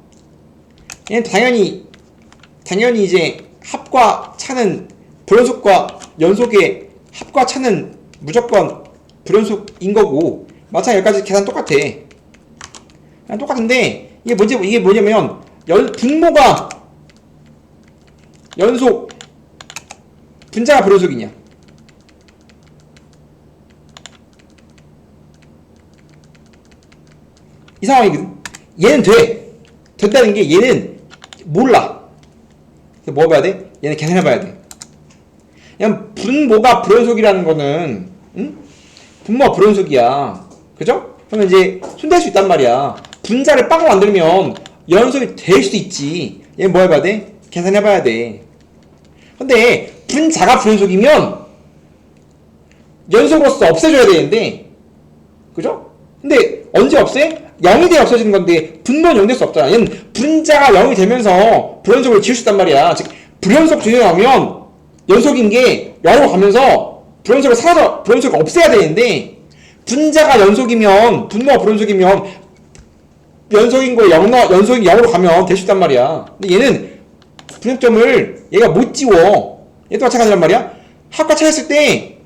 얘는 당연히 이제 합과 차는 불연속과 연속의 합과 차는 무조건 불연속인 거고 마찬가지 여기까지 계산 똑같아. 그냥 똑같은데 이게 뭐냐면 분모가 연속, 분자가 불연속이냐? 이 상황이거든. 얘는 돼. 됐다는 게 얘는 몰라. 그래서 뭐 해봐야 돼? 얘는 계산해봐야 돼. 그냥 분모가 불연속이라는 거는, 응? 분모가 불연속이야. 그죠? 그러면 이제 손댈 수 있단 말이야. 분자를 빵 만들면 연속이 될 수도 있지. 얘는 뭐 해봐야 돼? 계산해봐야 돼. 근데 분자가 불연속이면 연속으로서 없애줘야 되는데, 그죠? 근데 언제 없애? 0이 돼 없어지는 건데 분모는 0 될 수 없잖아. 얘는 분자가 0이 되면서 불연속을 지을 수 있단 말이야. 즉 불연속 진행하면 연속인 게 0으로 가면서 불연속을 사라져, 불연속을 없애야 되는데, 분자가 연속이면, 분모가 불연속이면 연속인 거에 연속이 0으로 가면 될 수 있단 말이야. 근데 얘는 분역점을 얘가 못 지워. 얘도 마찬가지란 말이야. 합과 차였을 때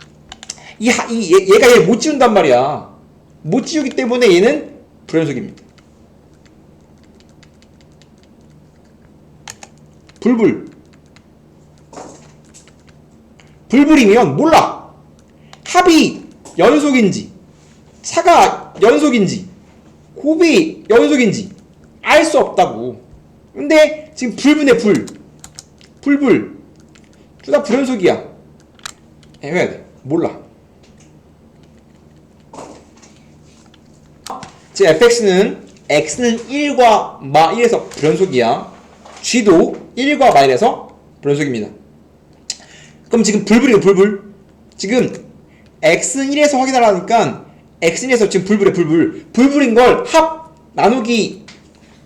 얘가 얘를 못 지운단 말이야. 못 지우기 때문에 얘는 불연속입니다. 불불이면 몰라. 합이 연속인지 차가 연속인지 곱이 연속인지 알 수 없다고. 근데 지금 불분의 불불 둘 다 불연속이야. 해야 돼. 몰라. 제 fx는 x는 1과 마1에서 불연속이야. g도 1과 마1에서 불연속입니다. 그럼 지금 불불 지금 x는 1에서 확인하라니까 x는 1에서 지금 불불인 걸 합 나누기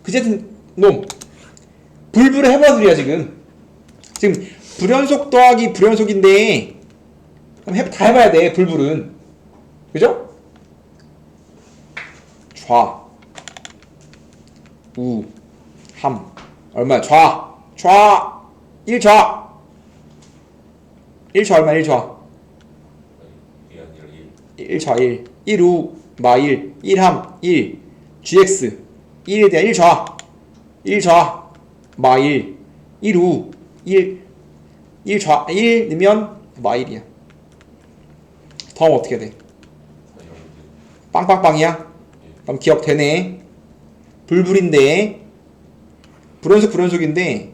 그제든 놈 불불의 해봐들이야. 지금 불연속 더하기 불연속인데 다 해봐야 돼. 불불은 그죠? 좌, 우, 함 얼마야? 좌 1좌 1좌 얼마야? 1좌 1좌 1우 마 1 1함 1 gx 1에 대한 1좌 마 1 1우 1좌 1 넣으면 마 1이야. 더하면 어떻게 돼? 빵빵빵이야? 그럼 기억되네. 불불인데 불연속인데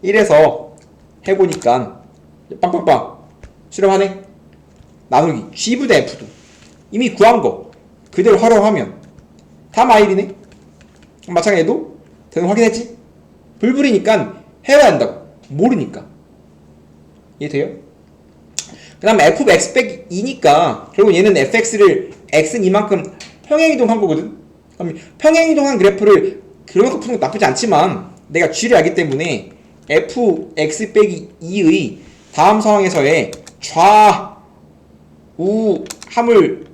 1에서 해보니까 빵빵빵 수렴하네. 나누기 G분의 F도 이미 구한 거 그대로 활용하면 다 마일이네. 마찬가지로 되는 확인했지? 불불이니까 해야 한다고. 모르니까. 이해돼요? 그 다음 f x 빼기 2니까 결국 얘는 fx를 x는 이만큼 평행이동한 거거든. 그럼 평행이동한 그래프를 그려놓고 푸는 거 나쁘지 않지만 내가 g를 알기 때문에 fx 빼기 2의 다음 상황에서의 좌, 우, 함을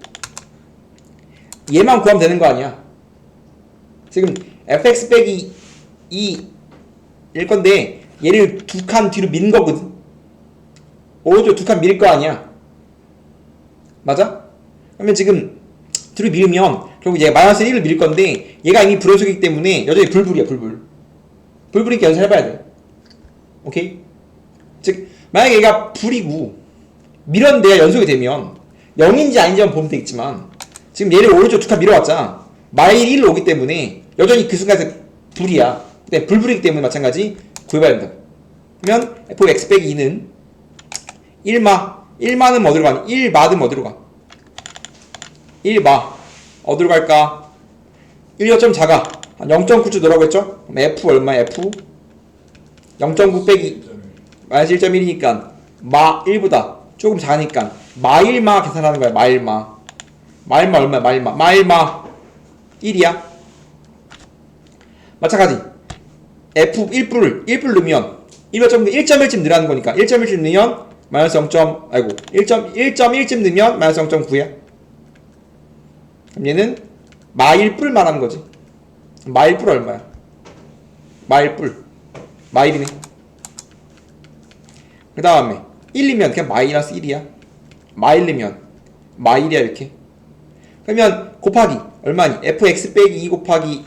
얘만 구하면 되는 거 아니야. 지금 fx 빼기 2일 건데 얘를 두 칸 뒤로 미는 거거든. 오른쪽 두 칸 밀 거 아니야. 맞아? 그러면 지금 뒤로 밀면 결국 얘가 마이너스 1을 밀 건데 얘가 이미 불연속이기 때문에 여전히 불불이야. 불불이니까 연산해봐야 돼. 오케이? 즉 만약에 얘가 불이고 밀었는데 연속이 되면 0인지 아닌지만 보면 되겠지만 지금 얘를 오른쪽 두 칸 밀어왔잖아. 마일 1로 오기 때문에 여전히 그 순간에서 불이야. 근데 불불이기 때문에 마찬가지 구해봐야 된다. 그러면 fx 빼기 2는 1마는 어디로 가니? 1마는 어디로 가? 1마 어디로 갈까? 1이 좀 작아. 한 0.9쯤 넣으라고 했죠? 그럼 f 얼마야? f 0.9 빼기 마이너스 1.1이니까 마 1보다 조금 작으니까 마 1마 계산하는 거야. 마 1마 얼마야? 마 1마 1이야. 마찬가지 f 1불 넣으면 1.1쯤 늘어나는 거니까 1.1쯤 넣으면 마이너스 1.1쯤 넣으면 마이너스 0.9야. 그럼 얘는 마 1불 말하는 거지. 마 1불 얼마야? 마 1불 마 1이네. 그 다음에 1이면 그냥 마이너스 1이야. 마 1이면 마 1이야 이렇게. 그러면 곱하기 얼마니? fx 빼기 2 곱하기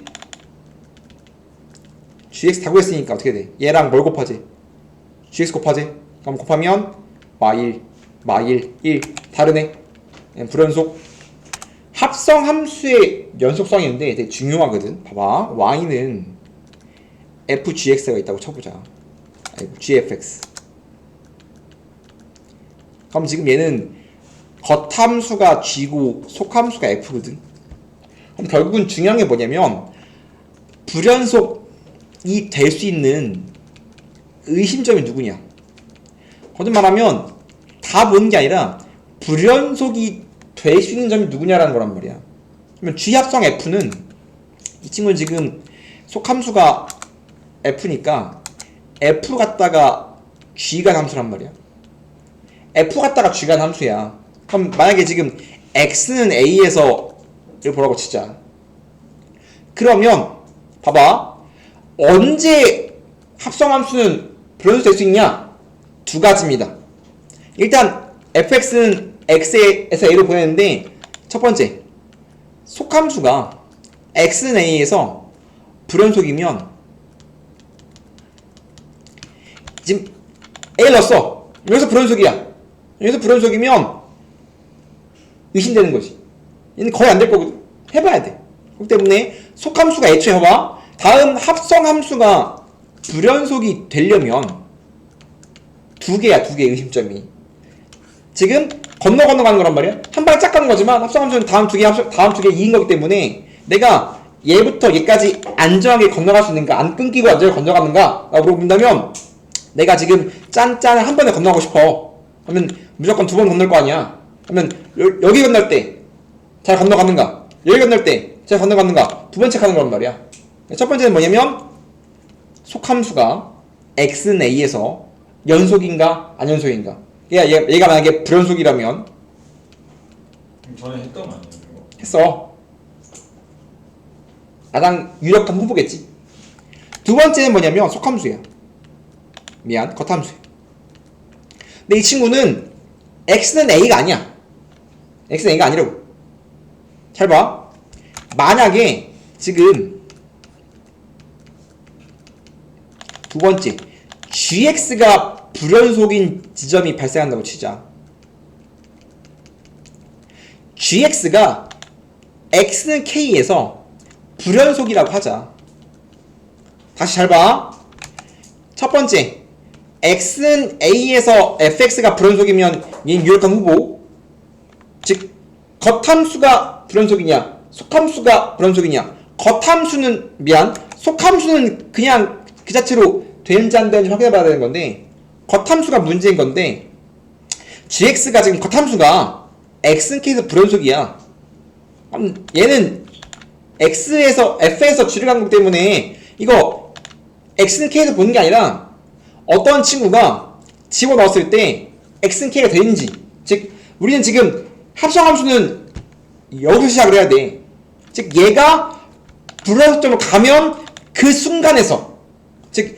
gx 다 구했으니까 어떻게 돼? 얘랑 뭘 곱하지? gx 곱하지? 그럼 곱하면 마일 1 다르네. 불연속. 합성 함수의 연속성인데 되게 중요하거든. 봐봐. y는 fgx가 있다고 쳐보자. 아이고, gfx. 그럼 지금 얘는 겉함수가 g고 속함수가 f거든. 그럼 결국은 중요한 게 뭐냐면 불연속이 될 수 있는 의심점이 누구냐. 거짓말하면 다 보는 게 아니라 불연속이 될 수 있는 점이 누구냐라는 거란 말이야. 그러면 g 합성 f는 이 친구는 지금 속함수가 f니까 f 갖다가 g가 함수란 말이야. f 갖다가 g가 함수야. 그럼 만약에 지금 x는 a에서 이걸 보라고 치자. 그러면 봐봐. 언제 합성함수는 불연속 될 수 있냐? 두 가지입니다. 일단 fx는 x에서 a로 보내는데 첫 번째 속함수가 x는 a에서 불연속이면 지금 a를 넣었어. 여기서 불연속이야. 여기서 불연속이면 의심되는 거지. 얘는 거의 안 될 거거든. 해봐야 돼. 그렇기 때문에 속함수가 애초에 봐봐. 다음 합성함수가 불연속이 되려면 두 개야. 의심점이. 지금 건너가는 거란 말이야. 한 방에 짝 가는 거지만 합성함수는 다음 두 개 2인 거기 때문에 내가 얘부터 얘까지 안정하게 건너갈 수 있는가, 안 끊기고 안정하게 건너가는가 라고 물어본다면 내가 지금 짠짠을 한 번에 건너가고 싶어. 그러면 무조건 두 번 건널 거 아니야. 그러면 여기 건널 때 잘 건너가는가, 여기 건널 때 잘 건너가는가 두 번 체크하는 거란 말이야. 첫 번째는 뭐냐면 속함수가 x는 a에서 연속인가 안 연속인가. 얘가 만약에 불연속이라면 전에 했던 거 아니에요? 이거? 했어. 가장 유력한 후보겠지. 두 번째는 뭐냐면 속함수야. 미안, 겉함수야. 근데 이 친구는 x는 a가 아니야. x는 a가 아니라고. 잘 봐. 만약에 지금 두 번째 gx가 불연속인 지점이 발생한다고 치자. gx가 x는 k에서 불연속이라고 하자. 다시 잘 봐. 첫 번째 x는 a에서 fx가 불연속이면 얘는 유력한 후보. 즉 겉함수가 불연속이냐 속함수가 불연속이냐. 속함수는 그냥 그 자체로 되는지 안 되는지 확인해 봐야 되는 건데 겉함수가 문제인 건데 gx가 지금 겉함수가 x는 k에서 불연속이야. 얘는 x에서 f에서 g를 간 거기 때문에 이거 x는 k에서 보는 게 아니라 어떤 친구가 집어넣었을 때 x는 k가 되는지. 즉 우리는 지금 합성함수는 여기서 시작을 해야 돼. 즉 얘가 불연속점으로 가면 그 순간에서, 즉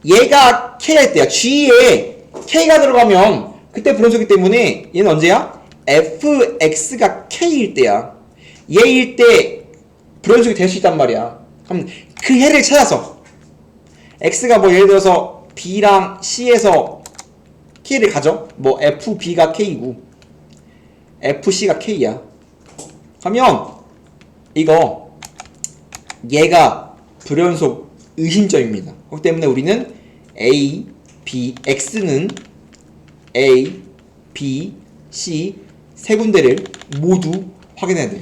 얘가 k일 때야. g에 k가 들어가면 그때 불연속이기 때문에 얘는 언제야? fx가 k일 때야. 얘일 때 불연속이 될 수 있단 말이야. 그럼 그 해를 찾아서 x가 뭐 예를 들어서 b랑 c에서 k를 가져. 뭐 fb가 k이고 fc가 k야. 그러면 이거 얘가 불연속 의심점입니다. 그렇기 때문에 우리는 a, b, x는 a, b, c 세 군데를 모두 확인해야 돼요.